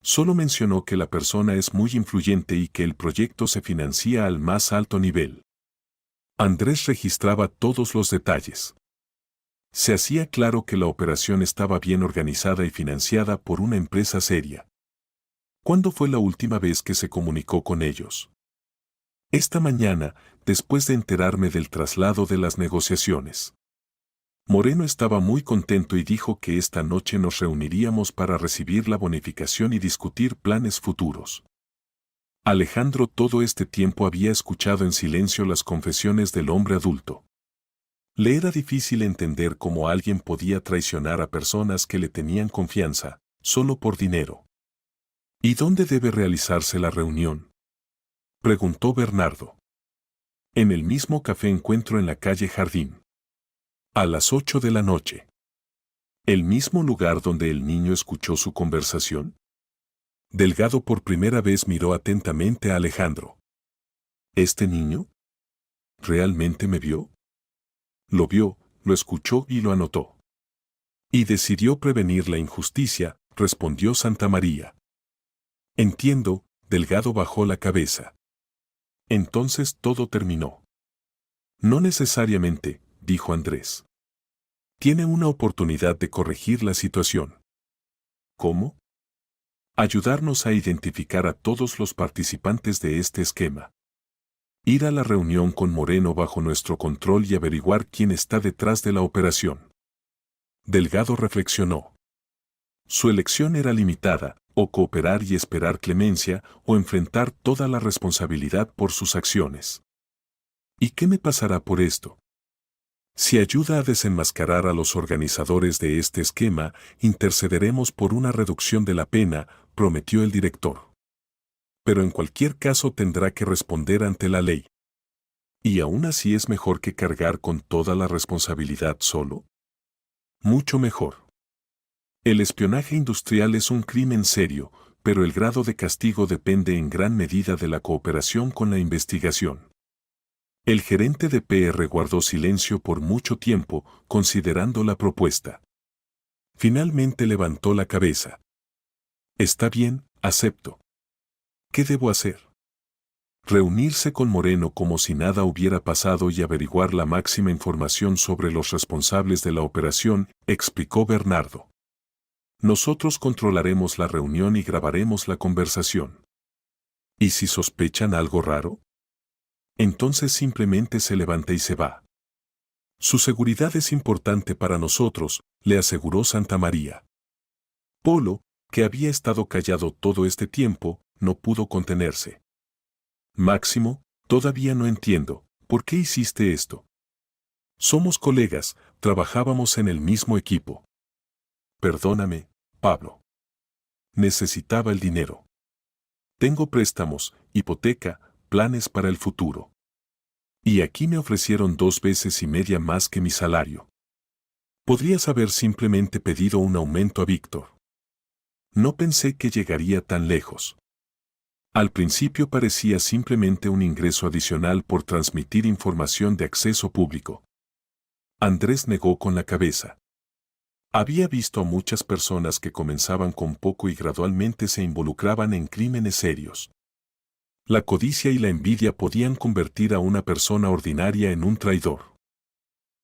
Solo mencionó que la persona es muy influyente y que el proyecto se financia al más alto nivel. Andrés registraba todos los detalles. Se hacía claro que la operación estaba bien organizada y financiada por una empresa seria. ¿Cuándo fue la última vez que se comunicó con ellos? Esta mañana, después de enterarme del traslado de las negociaciones. Moreno estaba muy contento y dijo que esta noche nos reuniríamos para recibir la bonificación y discutir planes futuros. Alejandro todo este tiempo había escuchado en silencio las confesiones del hombre adulto. Le era difícil entender cómo alguien podía traicionar a personas que le tenían confianza, solo por dinero. ¿Y dónde debe realizarse la reunión?, preguntó Bernardo. En el mismo café encuentro en la calle Jardín. A las 8 de la noche. ¿El mismo lugar donde el niño escuchó su conversación? Delgado por primera vez miró atentamente a Alejandro. ¿Este niño? ¿Realmente me vio? Lo vio, lo escuchó y lo anotó. Y decidió prevenir la injusticia, respondió Santa María. Entiendo, Delgado bajó la cabeza. Entonces todo terminó. No necesariamente, dijo Andrés. Tiene una oportunidad de corregir la situación. ¿Cómo? Ayudarnos a identificar a todos los participantes de este esquema. Ir a la reunión con Moreno bajo nuestro control y averiguar quién está detrás de la operación. Delgado reflexionó. Su elección era limitada, o cooperar y esperar clemencia, o enfrentar toda la responsabilidad por sus acciones. ¿Y qué me pasará por esto? Si ayuda a desenmascarar a los organizadores de este esquema, intercederemos por una reducción de la pena, prometió el director. Pero en cualquier caso tendrá que responder ante la ley. ¿Y aún así es mejor que cargar con toda la responsabilidad solo? Mucho mejor. El espionaje industrial es un crimen serio, pero el grado de castigo depende en gran medida de la cooperación con la investigación. El gerente de PR guardó silencio por mucho tiempo, considerando la propuesta. Finalmente levantó la cabeza. Está bien, acepto. ¿Qué debo hacer? Reunirse con Moreno como si nada hubiera pasado y averiguar la máxima información sobre los responsables de la operación, explicó Bernardo. Nosotros controlaremos la reunión y grabaremos la conversación. ¿Y si sospechan algo raro? Entonces simplemente se levanta y se va. Su seguridad es importante para nosotros, le aseguró Santa María. Polo, que había estado callado todo este tiempo, no pudo contenerse. Máximo, todavía no entiendo, ¿por qué hiciste esto? Somos colegas, trabajábamos en el mismo equipo. Perdóname, Pablo. Necesitaba el dinero. Tengo préstamos, hipoteca, planes para el futuro. Y aquí me ofrecieron 2 veces y media más que mi salario. Podrías haber simplemente pedido un aumento a Víctor. No pensé que llegaría tan lejos. Al principio parecía simplemente un ingreso adicional por transmitir información de acceso público. Andrés negó con la cabeza. Había visto a muchas personas que comenzaban con poco y gradualmente se involucraban en crímenes serios. La codicia y la envidia podían convertir a una persona ordinaria en un traidor.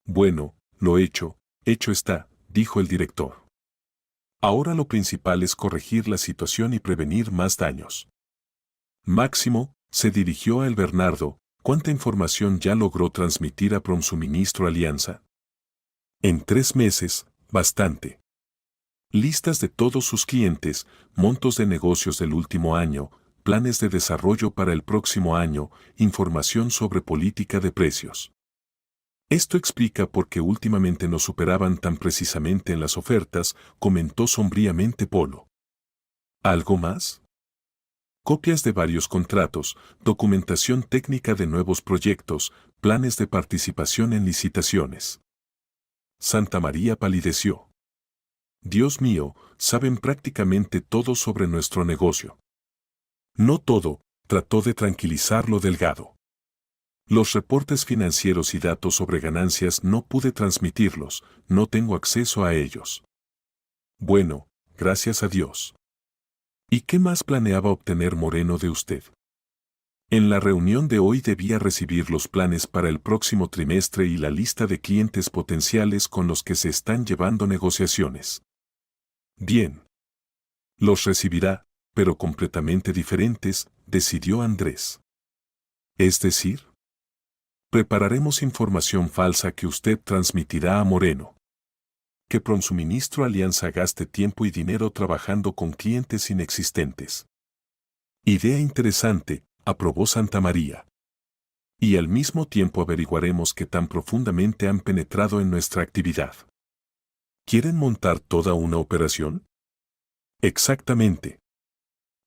Bueno, lo hecho está, dijo el director. Ahora lo principal es corregir la situación y prevenir más daños. Máximo, se dirigió a el Bernardo, ¿cuánta información ya logró transmitir a Promsuministro Alianza? En 3 meses, bastante. Listas de todos sus clientes, montos de negocios del último año, planes de desarrollo para el próximo año, información sobre política de precios. Esto explica por qué últimamente nos superaban tan precisamente en las ofertas, comentó sombríamente Polo. ¿Algo más? Copias de varios contratos, documentación técnica de nuevos proyectos, planes de participación en licitaciones. Santa María palideció. Dios mío, saben prácticamente todo sobre nuestro negocio. No todo, trató de tranquilizarlo Delgado. Los reportes financieros y datos sobre ganancias no pude transmitirlos, no tengo acceso a ellos. Bueno, gracias a Dios. ¿Y qué más planeaba obtener Moreno de usted? En la reunión de hoy debía recibir los planes para el próximo trimestre y la lista de clientes potenciales con los que se están llevando negociaciones. Bien. Los recibirá, pero completamente diferentes, decidió Andrés. Es decir, prepararemos información falsa que usted transmitirá a Moreno. Que Pronsuministro Alianza gaste tiempo y dinero trabajando con clientes inexistentes. Idea interesante, aprobó Santa María. Y al mismo tiempo averiguaremos qué tan profundamente han penetrado en nuestra actividad. ¿Quieren montar toda una operación? Exactamente.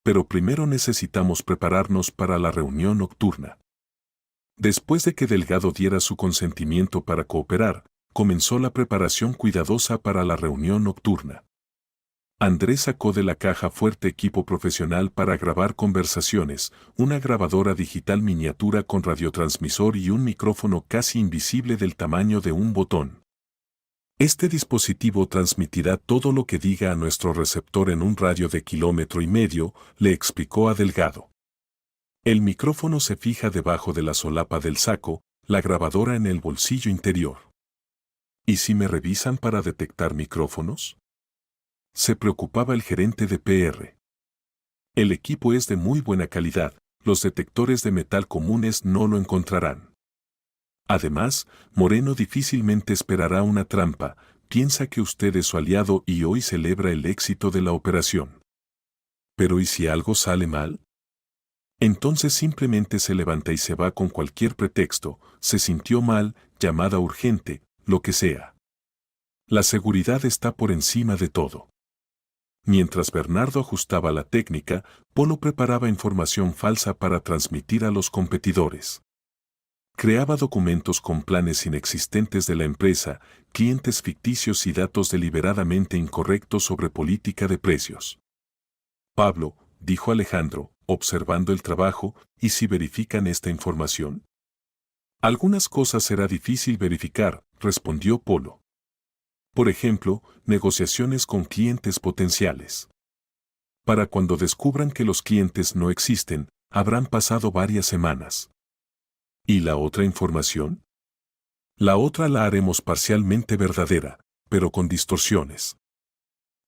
Pero primero necesitamos prepararnos para la reunión nocturna. Después de que Delgado diera su consentimiento para cooperar, comenzó la preparación cuidadosa para la reunión nocturna. Andrés sacó de la caja fuerte equipo profesional para grabar conversaciones, una grabadora digital miniatura con radiotransmisor y un micrófono casi invisible del tamaño de un botón. Este dispositivo transmitirá todo lo que diga a nuestro receptor en un radio de 1,5 kilómetros, le explicó a Delgado. El micrófono se fija debajo de la solapa del saco, la grabadora en el bolsillo interior. ¿Y si me revisan para detectar micrófonos? Se preocupaba el gerente de PR. El equipo es de muy buena calidad, los detectores de metal comunes no lo encontrarán. Además, Moreno difícilmente esperará una trampa, piensa que usted es su aliado y hoy celebra el éxito de la operación. ¿Pero y si algo sale mal? Entonces simplemente se levanta y se va con cualquier pretexto, se sintió mal, llamada urgente, lo que sea. La seguridad está por encima de todo. Mientras Bernardo ajustaba la técnica, Polo preparaba información falsa para transmitir a los competidores. Creaba documentos con planes inexistentes de la empresa, clientes ficticios y datos deliberadamente incorrectos sobre política de precios. Pablo, dijo Alejandro, observando el trabajo, ¿y si verifican esta información? Algunas cosas será difícil verificar, respondió Polo. Por ejemplo, negociaciones con clientes potenciales. Para cuando descubran que los clientes no existen, habrán pasado varias semanas. ¿Y la otra información? La otra la haremos parcialmente verdadera, pero con distorsiones.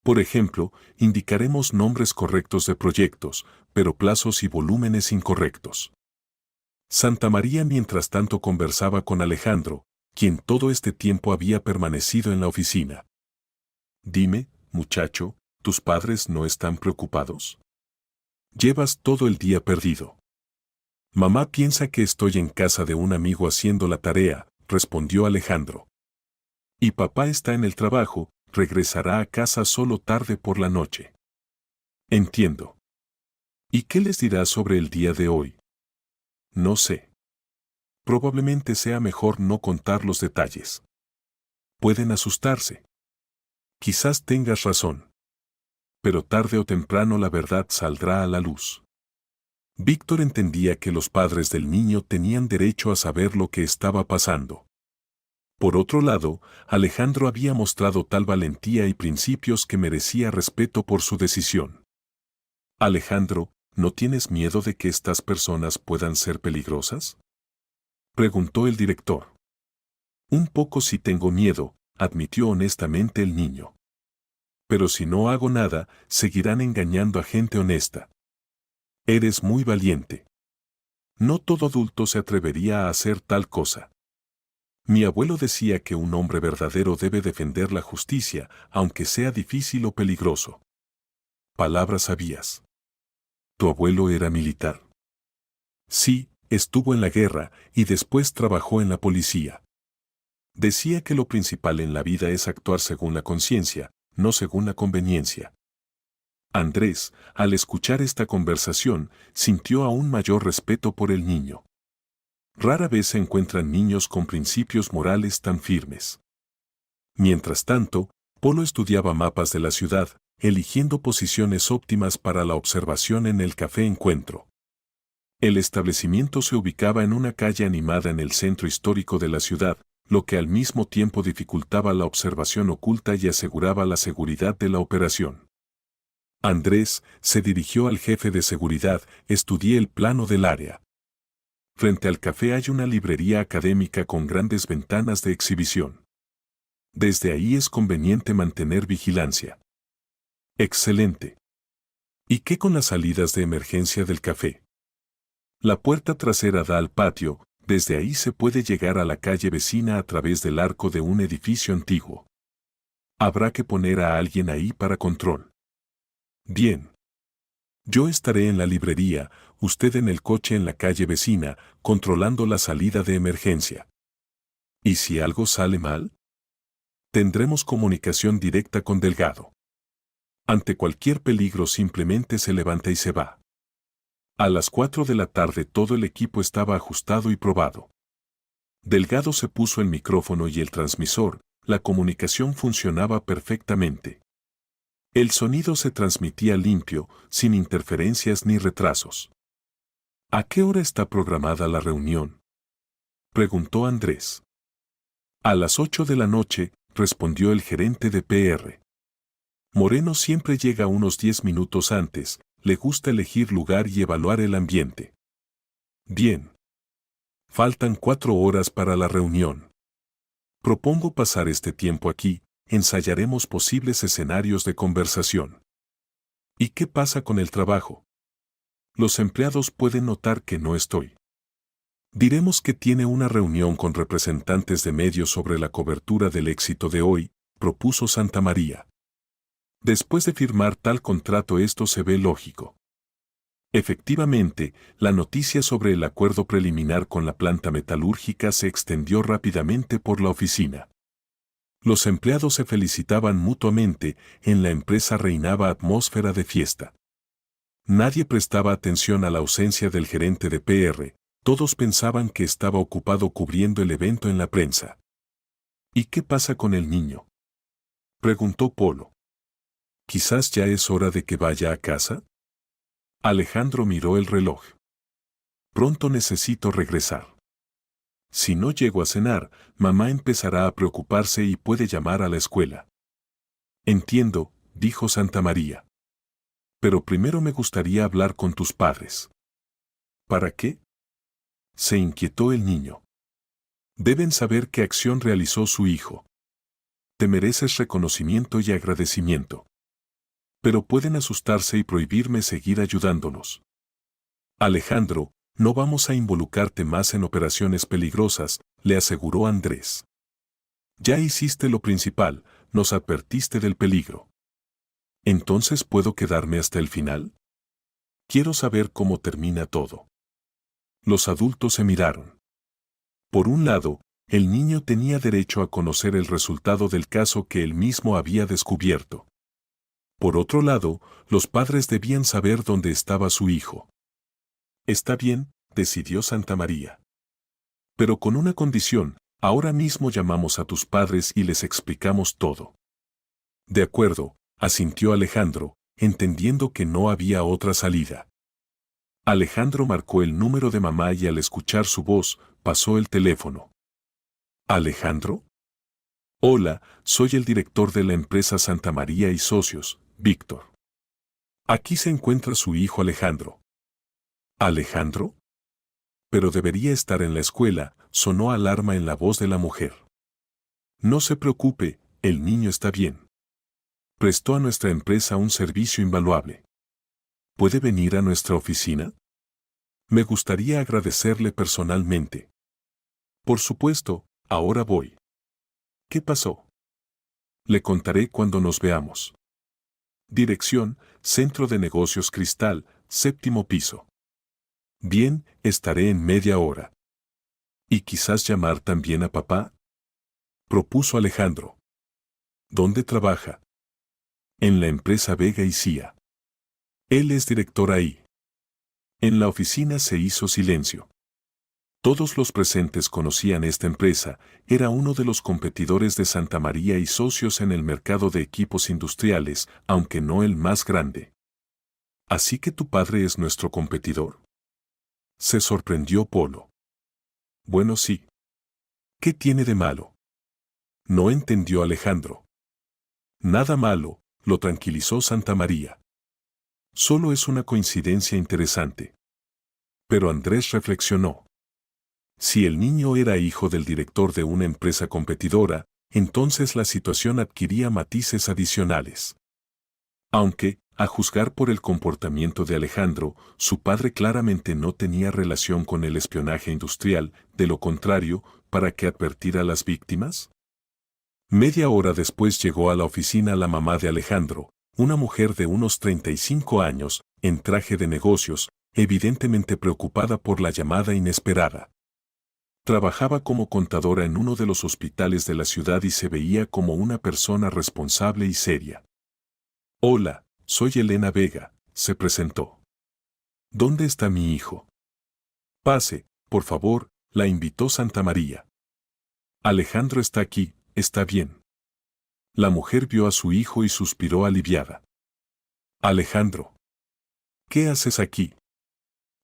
Por ejemplo, indicaremos nombres correctos de proyectos, pero plazos y volúmenes incorrectos. Santa María mientras tanto conversaba con Alejandro, quien todo este tiempo había permanecido en la oficina. Dime, muchacho, ¿tus padres no están preocupados? Llevas todo el día perdido. Mamá piensa que estoy en casa de un amigo haciendo la tarea, respondió Alejandro. Y papá está en el trabajo, regresará a casa solo tarde por la noche. Entiendo. ¿Y qué les dirás sobre el día de hoy? No sé. Probablemente sea mejor no contar los detalles. Pueden asustarse. Quizás tengas razón. Pero tarde o temprano la verdad saldrá a la luz. Víctor entendía que los padres del niño tenían derecho a saber lo que estaba pasando. Por otro lado, Alejandro había mostrado tal valentía y principios que merecía respeto por su decisión. Alejandro, ¿no tienes miedo de que estas personas puedan ser peligrosas? Preguntó el director. Un poco sí tengo miedo, admitió honestamente el niño. Pero si no hago nada, seguirán engañando a gente honesta. Eres muy valiente. No todo adulto se atrevería a hacer tal cosa. Mi abuelo decía que un hombre verdadero debe defender la justicia, aunque sea difícil o peligroso. Palabras sabias. ¿Tu abuelo era militar? Sí, estuvo en la guerra y después trabajó en la policía. Decía que lo principal en la vida es actuar según la conciencia, no según la conveniencia. Andrés, al escuchar esta conversación, sintió aún mayor respeto por el niño. Rara vez se encuentran niños con principios morales tan firmes. Mientras tanto, Polo estudiaba mapas de la ciudad, eligiendo posiciones óptimas para la observación en el Café Encuentro. El establecimiento se ubicaba en una calle animada en el centro histórico de la ciudad, lo que al mismo tiempo dificultaba la observación oculta y aseguraba la seguridad de la operación. Andrés se dirigió al jefe de seguridad, estudié el plano del área. Frente al café hay una librería académica con grandes ventanas de exhibición. Desde ahí es conveniente mantener vigilancia. Excelente. ¿Y qué con las salidas de emergencia del café? La puerta trasera da al patio, desde ahí se puede llegar a la calle vecina a través del arco de un edificio antiguo. Habrá que poner a alguien ahí para control. Bien. Yo estaré en la librería, usted en el coche en la calle vecina, controlando la salida de emergencia. ¿Y si algo sale mal? Tendremos comunicación directa con Delgado. Ante cualquier peligro simplemente se levanta y se va. A las 4 de la tarde todo el equipo estaba ajustado y probado. Delgado se puso el micrófono y el transmisor, la comunicación funcionaba perfectamente. El sonido se transmitía limpio, sin interferencias ni retrasos. ¿A qué hora está programada la reunión?, preguntó Andrés. A las 8 de la noche, respondió el gerente de PR. Moreno siempre llega unos 10 minutos antes, le gusta elegir lugar y evaluar el ambiente. Bien. Faltan 4 horas para la reunión. Propongo pasar este tiempo aquí, ensayaremos posibles escenarios de conversación. ¿Y qué pasa con el trabajo? Los empleados pueden notar que no estoy. Diremos que tiene una reunión con representantes de medios sobre la cobertura del éxito de hoy, propuso Santamaría. Después de firmar tal contrato esto se ve lógico. Efectivamente, la noticia sobre el acuerdo preliminar con la planta metalúrgica se extendió rápidamente por la oficina. Los empleados se felicitaban mutuamente, en la empresa reinaba atmósfera de fiesta. Nadie prestaba atención a la ausencia del gerente de PR, todos pensaban que estaba ocupado cubriendo el evento en la prensa. ¿Y qué pasa con el niño?, preguntó Polo. ¿Quizás ya es hora de que vaya a casa? Alejandro miró el reloj. Pronto necesito regresar. Si no llego a cenar, mamá empezará a preocuparse y puede llamar a la escuela. Entiendo, dijo Santamaría. Pero primero me gustaría hablar con tus padres. ¿Para qué?, se inquietó el niño. Deben saber qué acción realizó su hijo. Te mereces reconocimiento y agradecimiento. Pero pueden asustarse y prohibirme seguir ayudándolos. Alejandro, no vamos a involucrarte más en operaciones peligrosas, le aseguró Andrés. Ya hiciste lo principal, nos advertiste del peligro. ¿Entonces puedo quedarme hasta el final? Quiero saber cómo termina todo. Los adultos se miraron. Por un lado, el niño tenía derecho a conocer el resultado del caso que él mismo había descubierto. Por otro lado, los padres debían saber dónde estaba su hijo. Está bien, decidió Santamaría. Pero con una condición, ahora mismo llamamos a tus padres y les explicamos todo. De acuerdo, asintió Alejandro, entendiendo que no había otra salida. Alejandro marcó el número de mamá y al escuchar su voz, pasó el teléfono. ¿Alejandro? Hola, soy el director de la empresa Santamaría y Socios, Víctor. Aquí se encuentra su hijo Alejandro. ¿Alejandro? Pero debería estar en la escuela, sonó alarma en la voz de la mujer. No se preocupe, el niño está bien. Prestó a nuestra empresa un servicio invaluable. ¿Puede venir a nuestra oficina? Me gustaría agradecerle personalmente. Por supuesto, ahora voy. ¿Qué pasó? Le contaré cuando nos veamos. Dirección, Centro de Negocios Cristal, 7º piso. Bien, estaré en media hora. ¿Y quizás llamar también a papá?, propuso Alejandro. ¿Dónde trabaja? En la empresa Vega y Cía. Él es director ahí. En la oficina se hizo silencio. Todos los presentes conocían esta empresa, era uno de los competidores de Santamaría y Socios en el mercado de equipos industriales, aunque no el más grande. ¿Así que tu padre es nuestro competidor?, se sorprendió Polo. Bueno, sí. ¿Qué tiene de malo?, no entendió Alejandro. Nada malo, lo tranquilizó Santamaría. Solo es una coincidencia interesante. Pero Andrés reflexionó. Si el niño era hijo del director de una empresa competidora, entonces la situación adquiría matices adicionales. Aunque, a juzgar por el comportamiento de Alejandro, su padre claramente no tenía relación con el espionaje industrial, de lo contrario, ¿para qué advertir a las víctimas? Media hora después llegó a la oficina la mamá de Alejandro, una mujer de unos 35 años, en traje de negocios, evidentemente preocupada por la llamada inesperada. Trabajaba como contadora en uno de los hospitales de la ciudad y se veía como una persona responsable y seria. Hola, soy Elena Vega, se presentó. ¿Dónde está mi hijo? Pase, por favor, la invitó Santa María. Alejandro está aquí, está bien. La mujer vio a su hijo y suspiró aliviada. Alejandro, ¿qué haces aquí?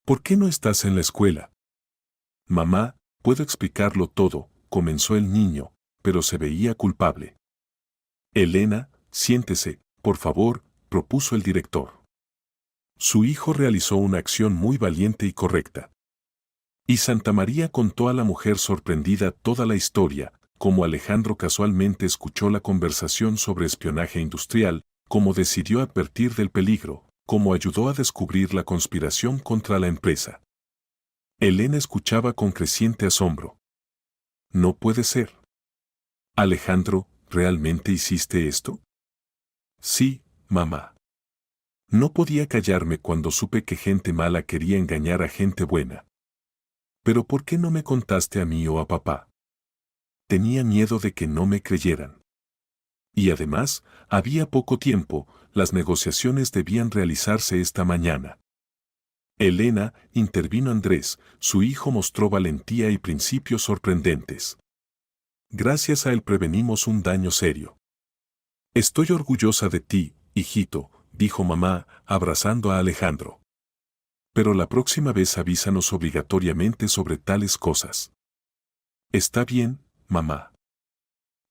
¿Por qué no estás en la escuela? Mamá, puedo explicarlo todo, comenzó el niño, pero se veía culpable. Elena, siéntese, por favor, propuso el director. Su hijo realizó una acción muy valiente y correcta. Y Santa María contó a la mujer sorprendida toda la historia, cómo Alejandro casualmente escuchó la conversación sobre espionaje industrial, cómo decidió advertir del peligro, cómo ayudó a descubrir la conspiración contra la empresa. Elena escuchaba con creciente asombro. No puede ser. Alejandro, ¿realmente hiciste esto? Sí, mamá. No podía callarme cuando supe que gente mala quería engañar a gente buena. Pero ¿por qué no me contaste a mí o a papá? Tenía miedo de que no me creyeran. Y además, había poco tiempo, las negociaciones debían realizarse esta mañana. Elena, intervino Andrés, su hijo mostró valentía y principios sorprendentes. Gracias a él prevenimos un daño serio. Estoy orgullosa de ti, hijito, dijo mamá, abrazando a Alejandro. Pero la próxima vez avísanos obligatoriamente sobre tales cosas. Está bien, mamá.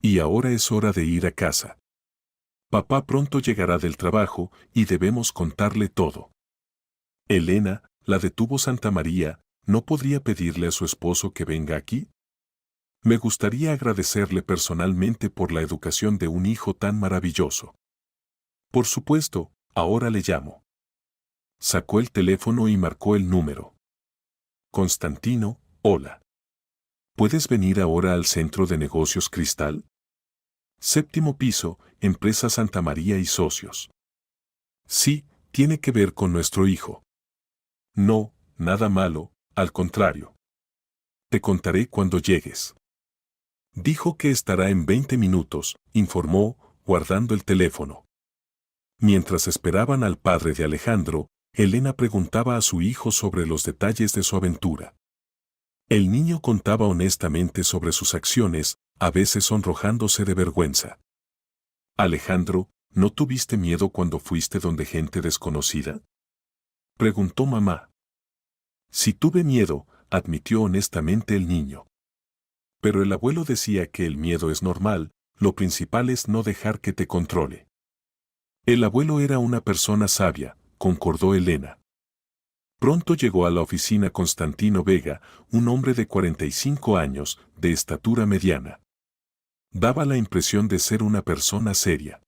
Y ahora es hora de ir a casa. Papá pronto llegará del trabajo y debemos contarle todo. Elena, la detuvo Santa María, ¿no podría pedirle a su esposo que venga aquí? Me gustaría agradecerle personalmente por la educación de un hijo tan maravilloso. Por supuesto, ahora le llamo. Sacó el teléfono y marcó el número. Constantino, hola. ¿Puedes venir ahora al Centro de Negocios Cristal? Séptimo piso, Empresa Santa María y Socios. Sí, tiene que ver con nuestro hijo. No, nada malo, al contrario. Te contaré cuando llegues. Dijo que estará en 20 minutos, informó, guardando el teléfono. Mientras esperaban al padre de Alejandro, Elena preguntaba a su hijo sobre los detalles de su aventura. El niño contaba honestamente sobre sus acciones, a veces sonrojándose de vergüenza. Alejandro, ¿no tuviste miedo cuando fuiste donde gente desconocida? Preguntó mamá. Sí tuve miedo, admitió honestamente el niño. Pero el abuelo decía que el miedo es normal, lo principal es no dejar que te controle. El abuelo era una persona sabia, concordó Elena. Pronto llegó a la oficina Constantino Vega, un hombre de 45 años, de estatura mediana. Daba la impresión de ser una persona seria.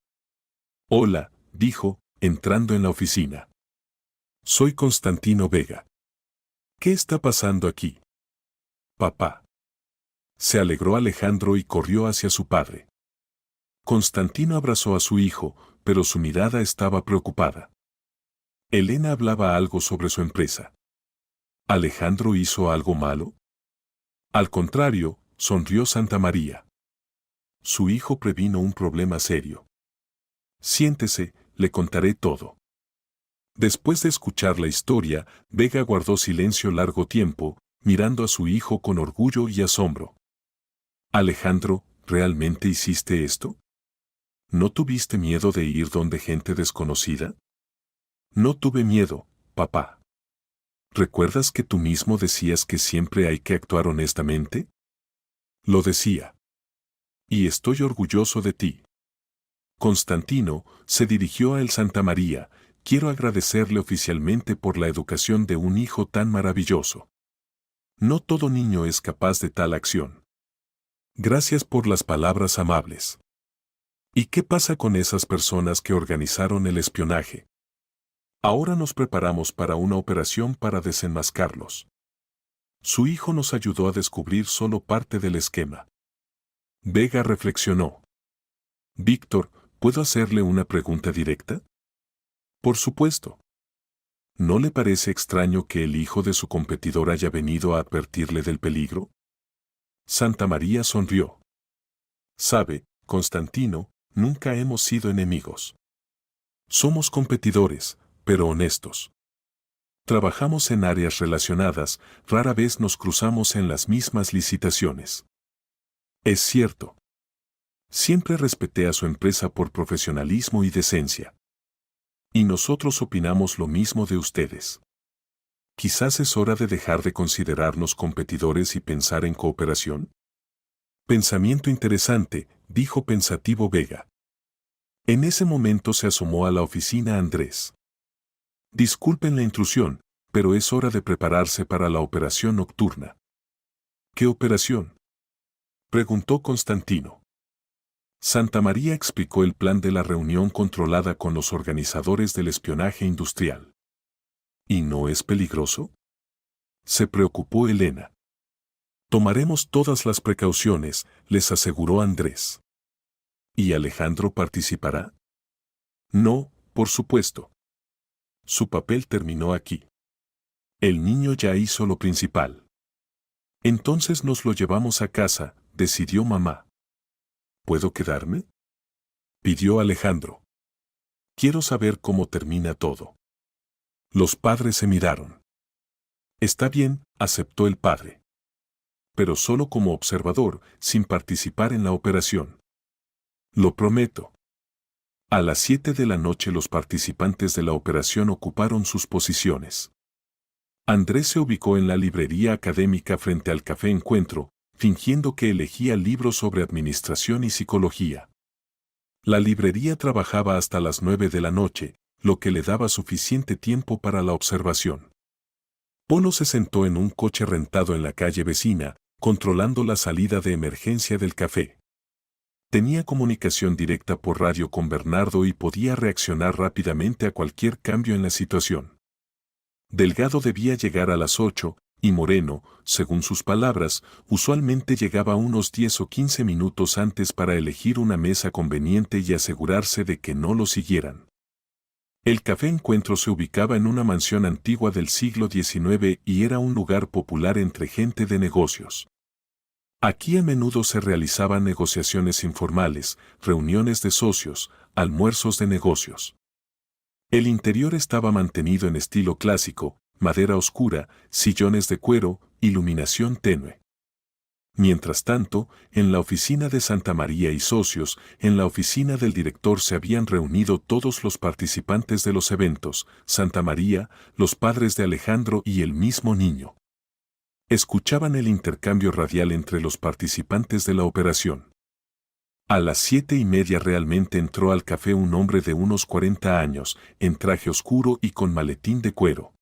Hola, dijo, entrando en la oficina. Soy Constantino Vega. ¿Qué está pasando aquí? Papá. Se alegró Alejandro y corrió hacia su padre. Constantino abrazó a su hijo, pero su mirada estaba preocupada. Elena hablaba algo sobre su empresa. ¿Alejandro hizo algo malo? Al contrario, sonrió Santa María. Su hijo previno un problema serio. Siéntese, le contaré todo. Después de escuchar la historia, Vega guardó silencio largo tiempo, mirando a su hijo con orgullo y asombro. Alejandro, ¿realmente hiciste esto? ¿No tuviste miedo de ir donde gente desconocida? No tuve miedo, papá. ¿Recuerdas que tú mismo decías que siempre hay que actuar honestamente? Lo decía. Y estoy orgulloso de ti. Constantino se dirigió a el Santa María. Quiero agradecerle oficialmente por la educación de un hijo tan maravilloso. No todo niño es capaz de tal acción. Gracias por las palabras amables. ¿Y qué pasa con esas personas que organizaron el espionaje? Ahora nos preparamos para una operación para desenmascararlos. Su hijo nos ayudó a descubrir solo parte del esquema. Vega reflexionó. Víctor, ¿puedo hacerle una pregunta directa? Por supuesto. ¿No le parece extraño que el hijo de su competidor haya venido a advertirle del peligro? Santa María sonrió. Sabe, Constantino, nunca hemos sido enemigos. Somos competidores, pero honestos. Trabajamos en áreas relacionadas, rara vez nos cruzamos en las mismas licitaciones. Es cierto. Siempre respeté a su empresa por profesionalismo y decencia. Y nosotros opinamos lo mismo de ustedes. Quizás es hora de dejar de considerarnos competidores y pensar en cooperación. Pensamiento interesante, dijo pensativo Vega. En ese momento se asomó a la oficina Andrés. Disculpen la intrusión, pero es hora de prepararse para la operación nocturna. ¿Qué operación?, preguntó Constantino. Santa María explicó el plan de la reunión controlada con los organizadores del espionaje industrial. ¿Y no es peligroso?, se preocupó Elena. Tomaremos todas las precauciones, les aseguró Andrés. ¿Y Alejandro participará? No, por supuesto. Su papel terminó aquí. El niño ya hizo lo principal. Entonces nos lo llevamos a casa, decidió mamá. ¿Puedo quedarme?, pidió Alejandro. Quiero saber cómo termina todo. Los padres se miraron. Está bien, aceptó el padre. Pero solo como observador, sin participar en la operación. Lo prometo. A las 7 de la noche los participantes de la operación ocuparon sus posiciones. Andrés se ubicó en la librería académica frente al Café Encuentro, fingiendo que elegía libros sobre administración y psicología. La librería trabajaba hasta las 9 de la noche, lo que le daba suficiente tiempo para la observación. Polo se sentó en un coche rentado en la calle vecina, controlando la salida de emergencia del café. Tenía comunicación directa por radio con Bernardo y podía reaccionar rápidamente a cualquier cambio en la situación. Delgado debía llegar a las 8, y Moreno, según sus palabras, usualmente llegaba unos 10 o 15 minutos antes para elegir una mesa conveniente y asegurarse de que no lo siguieran. El Café Encuentro se ubicaba en una mansión antigua del siglo XIX y era un lugar popular entre gente de negocios. Aquí a menudo se realizaban negociaciones informales, reuniones de socios, almuerzos de negocios. El interior estaba mantenido en estilo clásico, madera oscura, sillones de cuero, iluminación tenue. Mientras tanto, en la oficina de Santa María y socios, en la oficina del director se habían reunido todos los participantes de los eventos, Santa María, los padres de Alejandro y el mismo niño. Escuchaban el intercambio radial entre los participantes de la operación. A las 7:30 realmente entró al café un hombre de unos 40 años, en traje oscuro y con maletín de cuero.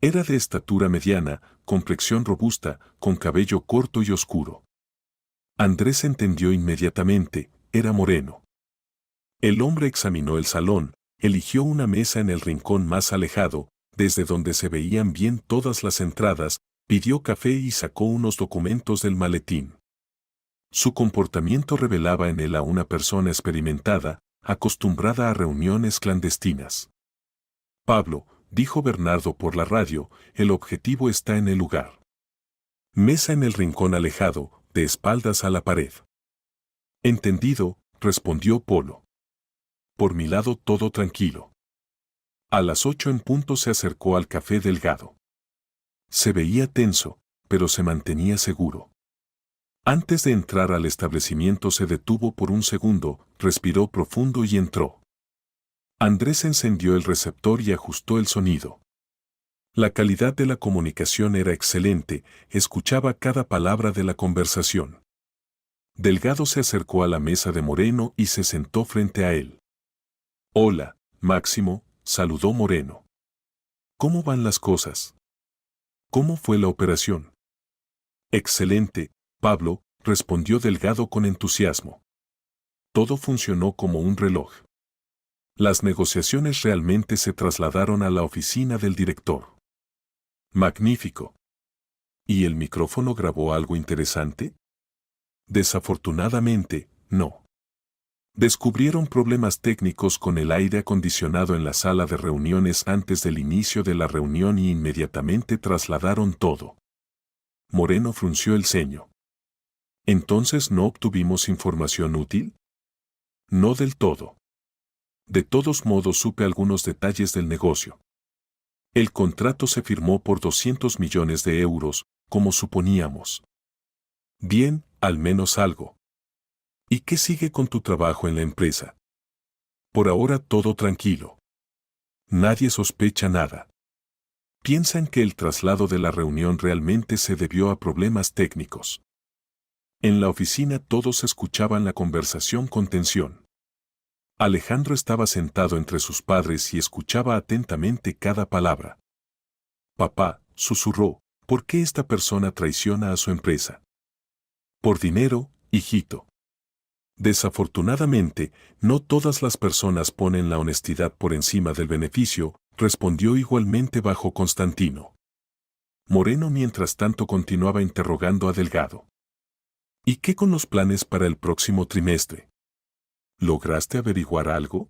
Era de estatura mediana, complexión robusta, con cabello corto y oscuro. Andrés entendió inmediatamente, era Moreno. El hombre examinó el salón, eligió una mesa en el rincón más alejado, desde donde se veían bien todas las entradas, pidió café y sacó unos documentos del maletín. Su comportamiento revelaba en él a una persona experimentada, acostumbrada a reuniones clandestinas. Pablo, dijo Bernardo por la radio, el objetivo está en el lugar. Mesa en el rincón alejado, de espaldas a la pared. Entendido, respondió Polo. Por mi lado todo tranquilo. A las 8 en punto se acercó al café Delgado. Se veía tenso, pero se mantenía seguro. Antes de entrar al establecimiento se detuvo por un segundo, respiró profundo y entró. Andrés encendió el receptor y ajustó el sonido. La calidad de la comunicación era excelente, escuchaba cada palabra de la conversación. Delgado se acercó a la mesa de Moreno y se sentó frente a él. Hola, Máximo, saludó Moreno. ¿Cómo van las cosas? ¿Cómo fue la operación? Excelente, Pablo, respondió Delgado con entusiasmo. Todo funcionó como un reloj. Las negociaciones realmente se trasladaron a la oficina del director. Magnífico. ¿Y el micrófono grabó algo interesante? Desafortunadamente, no. Descubrieron problemas técnicos con el aire acondicionado en la sala de reuniones antes del inicio de la reunión y inmediatamente trasladaron todo. Moreno frunció el ceño. ¿Entonces no obtuvimos información útil? No del todo. De todos modos supe algunos detalles del negocio. El contrato se firmó por 200 millones de euros, como suponíamos. Bien, al menos algo. ¿Y qué sigue con tu trabajo en la empresa? Por ahora todo tranquilo. Nadie sospecha nada. Piensan que el traslado de la reunión realmente se debió a problemas técnicos. En la oficina todos escuchaban la conversación con tensión. Alejandro estaba sentado entre sus padres y escuchaba atentamente cada palabra. Papá, susurró, ¿por qué esta persona traiciona a su empresa? Por dinero, hijito. Desafortunadamente, no todas las personas ponen la honestidad por encima del beneficio, respondió igualmente bajo Constantino. Moreno mientras tanto continuaba interrogando a Delgado. ¿Y qué con los planes para el próximo trimestre? ¿Lograste averiguar algo?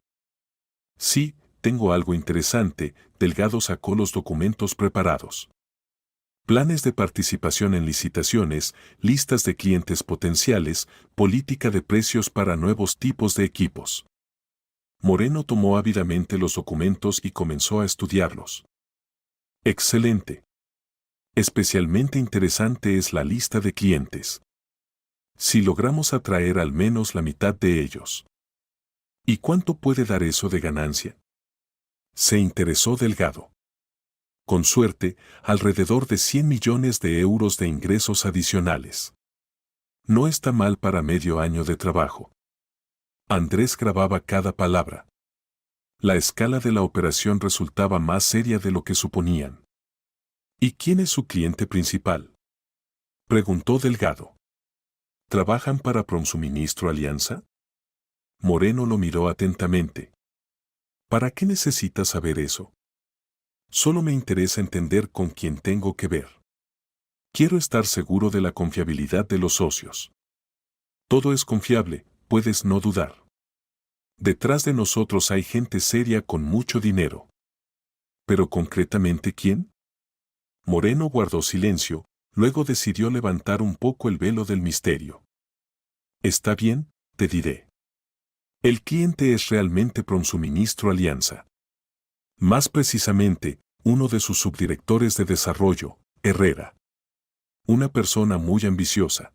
Sí, tengo algo interesante. Delgado sacó los documentos preparados. Planes de participación en licitaciones, listas de clientes potenciales, política de precios para nuevos tipos de equipos. Moreno tomó ávidamente los documentos y comenzó a estudiarlos. Excelente. Especialmente interesante es la lista de clientes. Si logramos atraer al menos la mitad de ellos. ¿Y cuánto puede dar eso de ganancia? Se interesó Delgado. Con suerte, alrededor de 100 millones de euros de ingresos adicionales. No está mal para medio año de trabajo. Andrés grababa cada palabra. La escala de la operación resultaba más seria de lo que suponían. ¿Y quién es su cliente principal? Preguntó Delgado. ¿Trabajan para Prosuministro Alianza? Moreno lo miró atentamente. ¿Para qué necesitas saber eso? Solo me interesa entender con quién tengo que ver. Quiero estar seguro de la confiabilidad de los socios. Todo es confiable, puedes no dudar. Detrás de nosotros hay gente seria con mucho dinero. ¿Pero concretamente quién? Moreno guardó silencio, luego decidió levantar un poco el velo del misterio. Está bien, te diré. El cliente es realmente Prosuministro Alianza. Más precisamente, uno de sus subdirectores de desarrollo, Herrera. Una persona muy ambiciosa.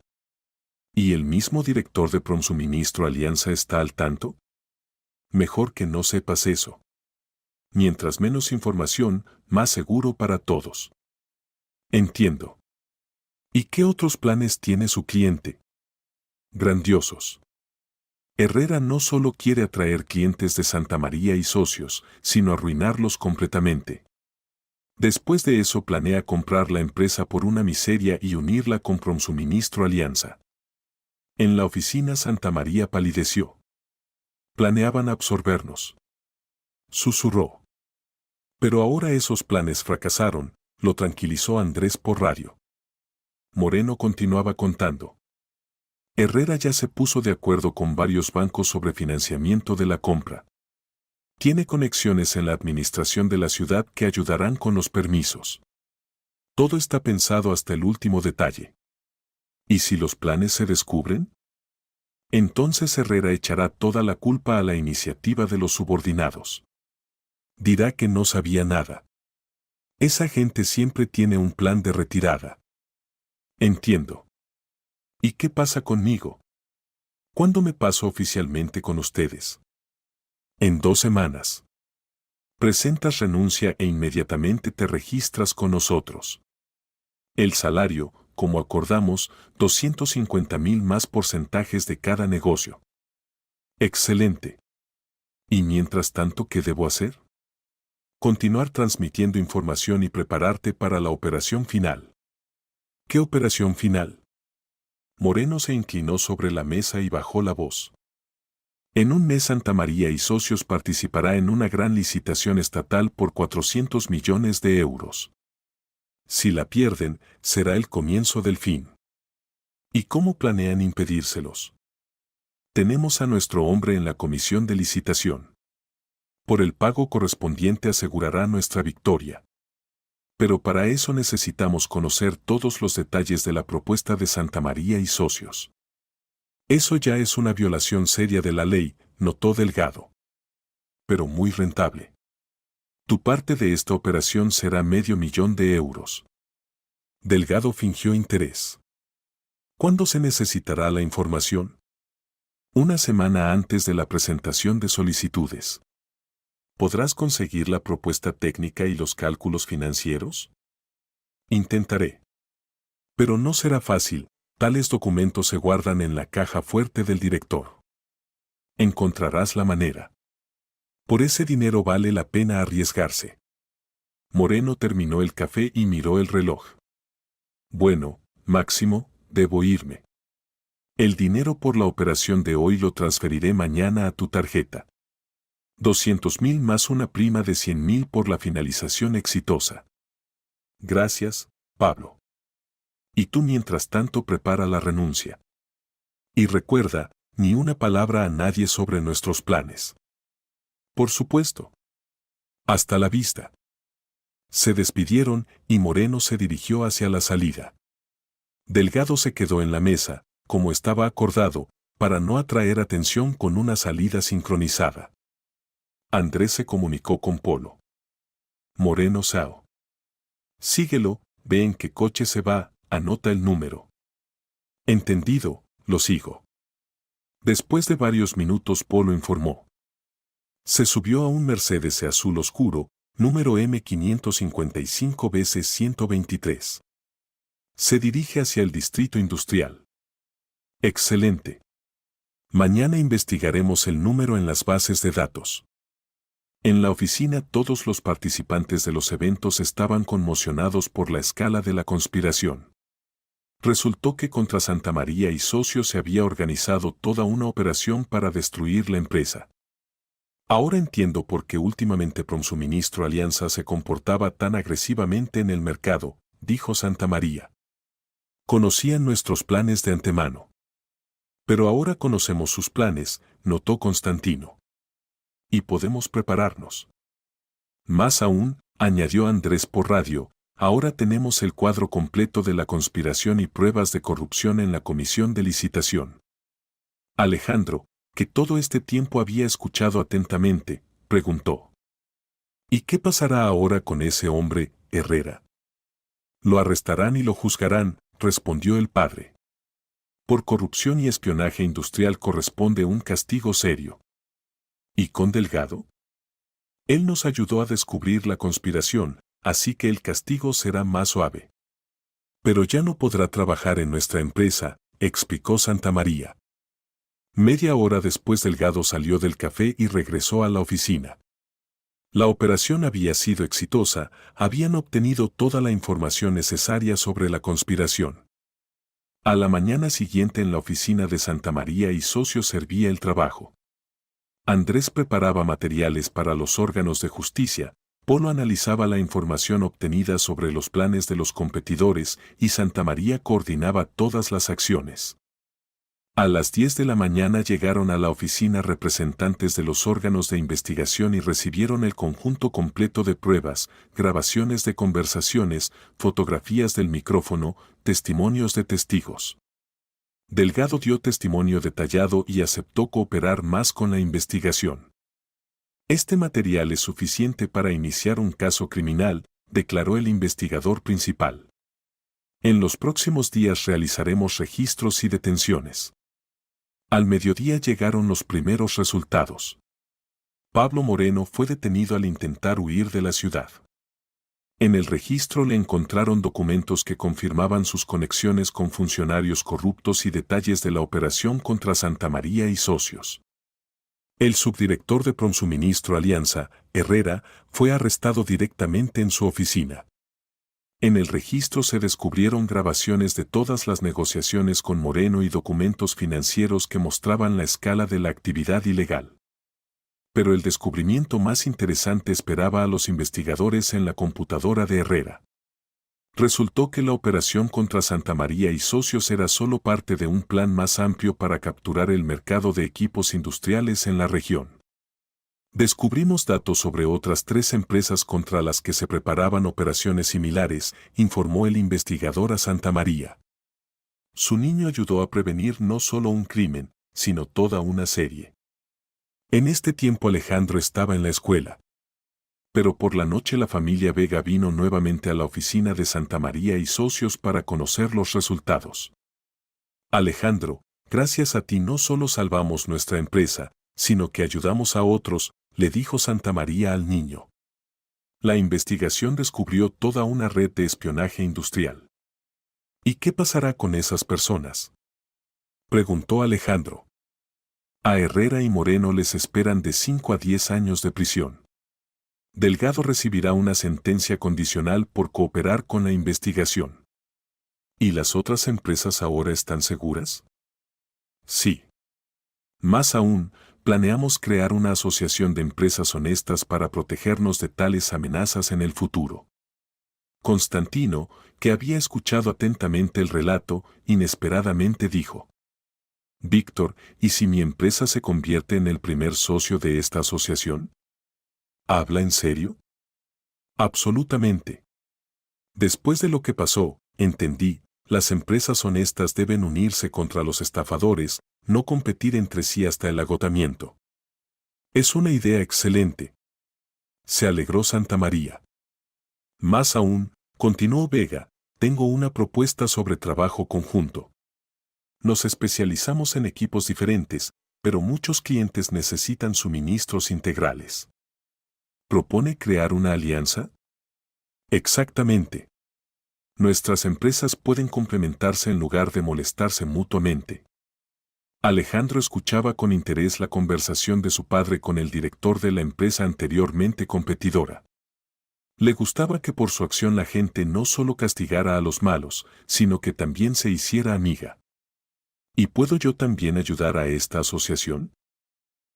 ¿Y el mismo director de Prosuministro Alianza está al tanto? Mejor que no sepas eso. Mientras menos información, más seguro para todos. Entiendo. ¿Y qué otros planes tiene su cliente? Grandiosos. Herrera no solo quiere atraer clientes de Santa María y socios, sino arruinarlos completamente. Después de eso planea comprar la empresa por una miseria y unirla con Prosuministro Alianza. En la oficina Santa María palideció. Planeaban absorbernos. Susurró. Pero ahora esos planes fracasaron, lo tranquilizó Andrés por radio. Moreno continuaba contando. Herrera ya se puso de acuerdo con varios bancos sobre financiamiento de la compra. Tiene conexiones en la administración de la ciudad que ayudarán con los permisos. Todo está pensado hasta el último detalle. ¿Y si los planes se descubren? Entonces Herrera echará toda la culpa a la iniciativa de los subordinados. Dirá que no sabía nada. Esa gente siempre tiene un plan de retirada. Entiendo. ¿Y qué pasa conmigo? ¿Cuándo me paso oficialmente con ustedes? En 2 semanas. Presentas renuncia e inmediatamente te registras con nosotros. El salario, como acordamos, 250.000 más porcentajes de cada negocio. Excelente. ¿Y mientras tanto qué debo hacer? Continuar transmitiendo información y prepararte para la operación final. ¿Qué operación final? Moreno se inclinó sobre la mesa y bajó la voz. En un mes Santa María y Socios participará en una gran licitación estatal por 400 millones de euros. Si la pierden, será el comienzo del fin. ¿Y cómo planean impedírselos? Tenemos a nuestro hombre en la comisión de licitación. Por el pago correspondiente asegurará nuestra victoria. Pero para eso necesitamos conocer todos los detalles de la propuesta de Santa María y Socios. Eso ya es una violación seria de la ley, notó Delgado. Pero muy rentable. Tu parte de esta operación será €500,000. Delgado fingió interés. ¿Cuándo se necesitará la información? Una semana antes de la presentación de solicitudes. ¿Podrás conseguir la propuesta técnica y los cálculos financieros? Intentaré. Pero no será fácil, tales documentos se guardan en la caja fuerte del director. Encontrarás la manera. Por ese dinero vale la pena arriesgarse. Moreno terminó el café y miró el reloj. Bueno, Máximo, debo irme. El dinero por la operación de hoy lo transferiré mañana a tu tarjeta. 200,000 más una prima de 100,000 por la finalización exitosa. Gracias, Pablo. Y tú mientras tanto prepara la renuncia. Y recuerda, ni una palabra a nadie sobre nuestros planes. Por supuesto. Hasta la vista. Se despidieron y Moreno se dirigió hacia la salida. Delgado se quedó en la mesa, como estaba acordado, para no atraer atención con una salida sincronizada. Andrés se comunicó con Polo. Moreno Sao. Síguelo, ve en qué coche se va, anota el número. Entendido, lo sigo. Después de varios minutos Polo informó. Se subió a un Mercedes azul oscuro, número M555-123. Se dirige hacia el distrito industrial. Excelente. Mañana investigaremos el número en las bases de datos. En la oficina todos los participantes de los eventos estaban conmocionados por la escala de la conspiración. Resultó que contra Santa María y Socios se había organizado toda una operación para destruir la empresa. Ahora entiendo por qué últimamente Promsuministro Alianza se comportaba tan agresivamente en el mercado, dijo Santa María. Conocían nuestros planes de antemano. Pero ahora conocemos sus planes, notó Constantino. Y podemos prepararnos. Más aún, añadió Andrés por radio, ahora tenemos el cuadro completo de la conspiración y pruebas de corrupción en la comisión de licitación. Alejandro, que todo este tiempo había escuchado atentamente, preguntó. ¿Y qué pasará ahora con ese hombre, Herrera? Lo arrestarán y lo juzgarán, respondió el padre. Por corrupción y espionaje industrial corresponde un castigo serio. ¿Y con Delgado? Él nos ayudó a descubrir la conspiración, así que el castigo será más suave. Pero ya no podrá trabajar en nuestra empresa, explicó Santa María. Media hora después Delgado salió del café y regresó a la oficina. La operación había sido exitosa, habían obtenido toda la información necesaria sobre la conspiración. A la mañana siguiente en la oficina de Santa María y Socios servía el trabajo. Andrés preparaba materiales para los órganos de justicia, Polo analizaba la información obtenida sobre los planes de los competidores y Santa María coordinaba todas las acciones. A las 10 de la mañana llegaron a la oficina representantes de los órganos de investigación y recibieron el conjunto completo de pruebas, grabaciones de conversaciones, fotografías del micrófono, testimonios de testigos. Delgado dio testimonio detallado y aceptó cooperar más con la investigación. Este material es suficiente para iniciar un caso criminal, declaró el investigador principal. En los próximos días realizaremos registros y detenciones. Al mediodía llegaron los primeros resultados. Pablo Moreno fue detenido al intentar huir de la ciudad. En el registro le encontraron documentos que confirmaban sus conexiones con funcionarios corruptos y detalles de la operación contra Santa María y Socios. El subdirector de Promsuministro Alianza, Herrera, fue arrestado directamente en su oficina. En el registro se descubrieron grabaciones de todas las negociaciones con Moreno y documentos financieros que mostraban la escala de la actividad ilegal. Pero el descubrimiento más interesante esperaba a los investigadores en la computadora de Herrera. Resultó que la operación contra Santa María y socios era solo parte de un plan más amplio para capturar el mercado de equipos industriales en la región. Descubrimos datos sobre otras 3 empresas contra las que se preparaban operaciones similares, informó el investigador a Santa María. Su niño ayudó a prevenir no solo un crimen, sino toda una serie. En este tiempo Alejandro estaba en la escuela. Pero por la noche la familia Vega vino nuevamente a la oficina de Santa María y socios para conocer los resultados. Alejandro, gracias a ti no solo salvamos nuestra empresa, sino que ayudamos a otros, le dijo Santa María al niño. La investigación descubrió toda una red de espionaje industrial. ¿Y qué pasará con esas personas?, preguntó Alejandro. A Herrera y Moreno les esperan de 5 a 10 años de prisión. Delgado recibirá una sentencia condicional por cooperar con la investigación. ¿Y las otras empresas ahora están seguras? Sí. Más aún, planeamos crear una asociación de empresas honestas para protegernos de tales amenazas en el futuro. Constantino, que había escuchado atentamente el relato, inesperadamente dijo: Víctor, ¿y si mi empresa se convierte en el primer socio de esta asociación? ¿Habla en serio? Absolutamente. Después de lo que pasó, entendí, las empresas honestas deben unirse contra los estafadores, no competir entre sí hasta el agotamiento. Es una idea excelente. Se alegró Santa María. Más aún, continuó Vega, tengo una propuesta sobre trabajo conjunto. Nos especializamos en equipos diferentes, pero muchos clientes necesitan suministros integrales. ¿Propone crear una alianza? Exactamente. Nuestras empresas pueden complementarse en lugar de molestarse mutuamente. Alejandro escuchaba con interés la conversación de su padre con el director de la empresa anteriormente competidora. Le gustaba que por su acción la gente no solo castigara a los malos, sino que también se hiciera amiga. ¿Y puedo yo también ayudar a esta asociación?,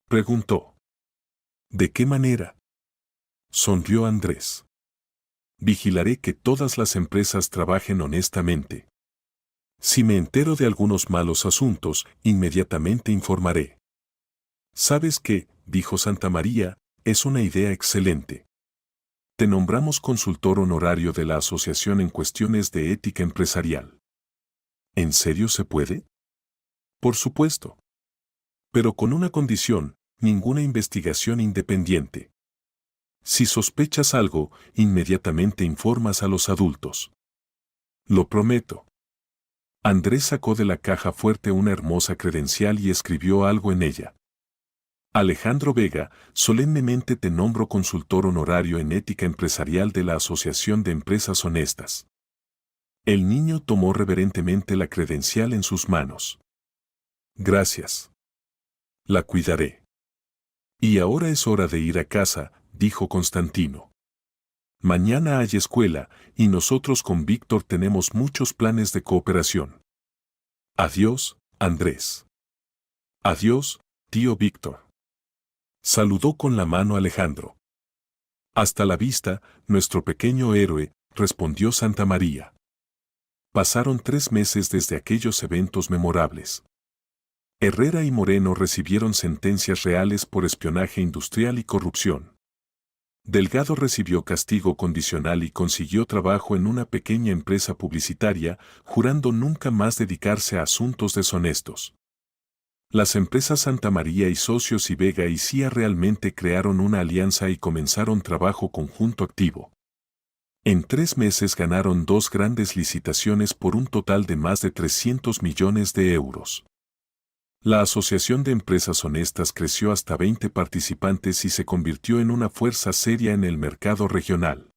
preguntó. ¿De qué manera?, sonrió Andrés. Vigilaré que todas las empresas trabajen honestamente. Si me entero de algunos malos asuntos, inmediatamente informaré. ¿Sabes qué?, dijo Santa María, es una idea excelente. Te nombramos consultor honorario de la asociación en cuestiones de ética empresarial. ¿En serio se puede? Por supuesto. Pero con una condición, ninguna investigación independiente. Si sospechas algo, inmediatamente informas a los adultos. Lo prometo. Andrés sacó de la caja fuerte una hermosa credencial y escribió algo en ella. Alejandro Vega, solemnemente te nombro consultor honorario en ética empresarial de la Asociación de Empresas Honestas. El niño tomó reverentemente la credencial en sus manos. Gracias. La cuidaré. Y ahora es hora de ir a casa, dijo Constantino. Mañana hay escuela, y nosotros con Víctor tenemos muchos planes de cooperación. Adiós, Andrés. Adiós, tío Víctor. Saludó con la mano Alejandro. Hasta la vista, nuestro pequeño héroe, respondió Santa María. Pasaron 3 meses desde aquellos eventos memorables. Herrera y Moreno recibieron sentencias reales por espionaje industrial y corrupción. Delgado recibió castigo condicional y consiguió trabajo en una pequeña empresa publicitaria, jurando nunca más dedicarse a asuntos deshonestos. Las empresas Santa María y Socios y Vega y CIA realmente crearon una alianza y comenzaron trabajo conjunto activo. En 3 meses ganaron 2 grandes licitaciones por un total de más de 300 millones de euros. La Asociación de Empresas Honestas creció hasta 20 participantes y se convirtió en una fuerza seria en el mercado regional.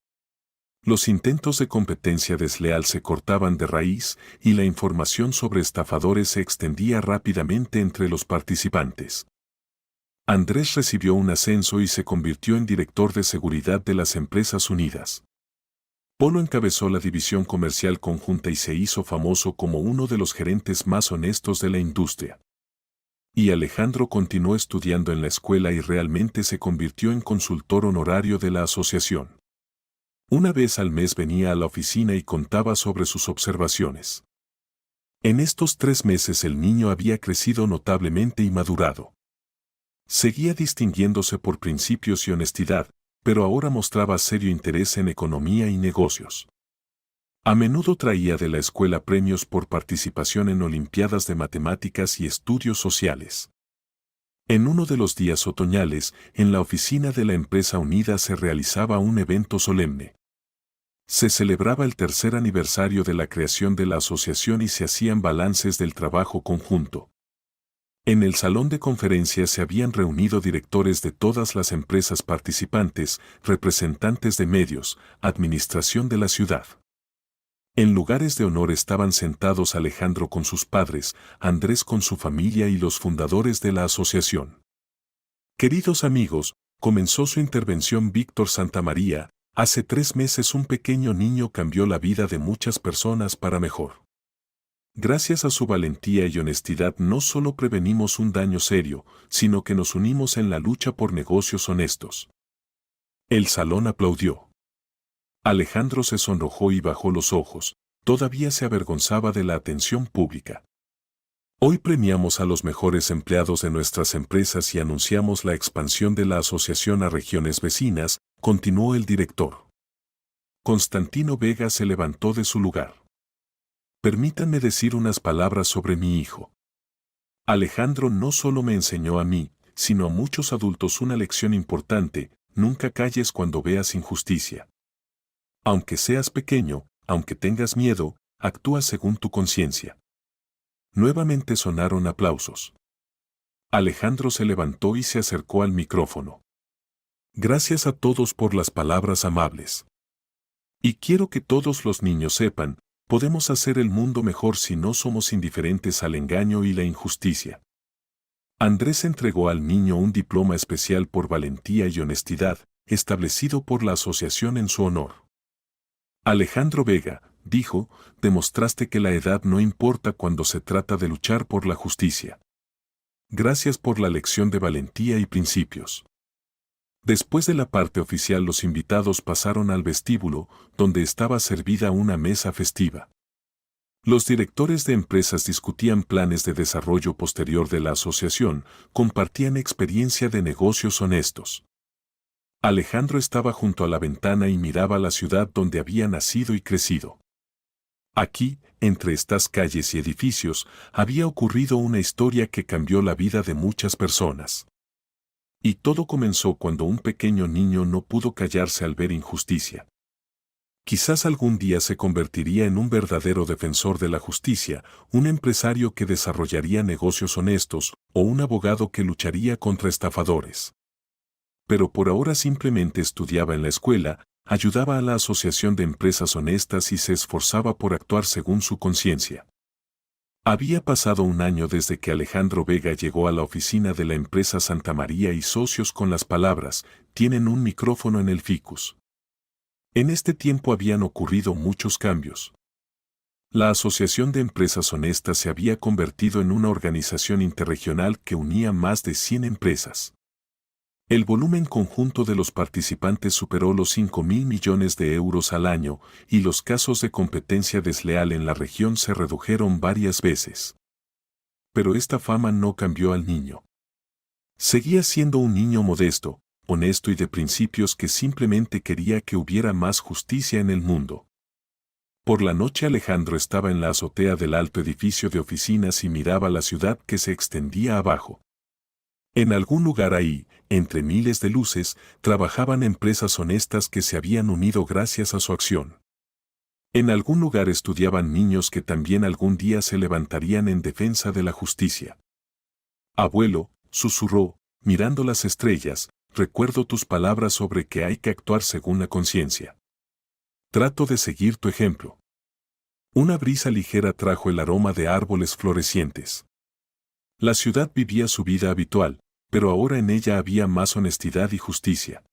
Los intentos de competencia desleal se cortaban de raíz y la información sobre estafadores se extendía rápidamente entre los participantes. Andrés recibió un ascenso y se convirtió en director de seguridad de las Empresas Unidas. Polo encabezó la división comercial conjunta y se hizo famoso como uno de los gerentes más honestos de la industria. Y Alejandro continuó estudiando en la escuela y realmente se convirtió en consultor honorario de la asociación. Una vez al mes venía a la oficina y contaba sobre sus observaciones. En estos 3 meses el niño había crecido notablemente y madurado. Seguía distinguiéndose por principios y honestidad, pero ahora mostraba serio interés en economía y negocios. A menudo traía de la escuela premios por participación en olimpiadas de matemáticas y estudios sociales. En uno de los días otoñales, en la oficina de la empresa unida se realizaba un evento solemne. Se celebraba el 3er aniversario de la creación de la asociación y se hacían balances del trabajo conjunto. En el salón de conferencias se habían reunido directores de todas las empresas participantes, representantes de medios, administración de la ciudad. En lugares de honor estaban sentados Alejandro con sus padres, Andrés con su familia y los fundadores de la asociación. Queridos amigos, comenzó su intervención Víctor Santamaría. Hace 3 meses un pequeño niño cambió la vida de muchas personas para mejor. Gracias a su valentía y honestidad no solo prevenimos un daño serio, sino que nos unimos en la lucha por negocios honestos. El salón aplaudió. Alejandro se sonrojó y bajó los ojos, todavía se avergonzaba de la atención pública. Hoy premiamos a los mejores empleados de nuestras empresas y anunciamos la expansión de la asociación a regiones vecinas, continuó el director. Constantino Vega se levantó de su lugar. Permítanme decir unas palabras sobre mi hijo. Alejandro no solo me enseñó a mí, sino a muchos adultos una lección importante: nunca calles cuando veas injusticia. Aunque seas pequeño, aunque tengas miedo, actúa según tu conciencia. Nuevamente sonaron aplausos. Alejandro se levantó y se acercó al micrófono. Gracias a todos por las palabras amables. Y quiero que todos los niños sepan, podemos hacer el mundo mejor si no somos indiferentes al engaño y la injusticia. Andrés entregó al niño un diploma especial por valentía y honestidad, establecido por la asociación en su honor. Alejandro Vega, dijo, demostraste que la edad no importa cuando se trata de luchar por la justicia. Gracias por la lección de valentía y principios. Después de la parte oficial, los invitados pasaron al vestíbulo, donde estaba servida una mesa festiva. Los directores de empresas discutían planes de desarrollo posterior de la asociación, compartían experiencia de negocios honestos. Alejandro estaba junto a la ventana y miraba la ciudad donde había nacido y crecido. Aquí, entre estas calles y edificios, había ocurrido una historia que cambió la vida de muchas personas. Y todo comenzó cuando un pequeño niño no pudo callarse al ver injusticia. Quizás algún día se convertiría en un verdadero defensor de la justicia, un empresario que desarrollaría negocios honestos, o un abogado que lucharía contra estafadores. Pero por ahora simplemente estudiaba en la escuela, ayudaba a la Asociación de Empresas Honestas y se esforzaba por actuar según su conciencia. Había pasado un año desde que Alejandro Vega llegó a la oficina de la empresa Santamaría y Socios con las palabras: tienen un micrófono en el ficus. En este tiempo habían ocurrido muchos cambios. La Asociación de Empresas Honestas se había convertido en una organización interregional que unía más de 100 empresas. El volumen conjunto de los participantes superó los 5.000 millones de euros al año, y los casos de competencia desleal en la región se redujeron varias veces. Pero esta fama no cambió al niño. Seguía siendo un niño modesto, honesto y de principios que simplemente quería que hubiera más justicia en el mundo. Por la noche Alejandro estaba en la azotea del alto edificio de oficinas y miraba la ciudad que se extendía abajo. En algún lugar ahí, entre miles de luces, trabajaban empresas honestas que se habían unido gracias a su acción. En algún lugar estudiaban niños que también algún día se levantarían en defensa de la justicia. Abuelo, susurró, mirando las estrellas, recuerdo tus palabras sobre que hay que actuar según la conciencia. Trato de seguir tu ejemplo. Una brisa ligera trajo el aroma de árboles florecientes. La ciudad vivía su vida habitual, pero ahora en ella había más honestidad y justicia.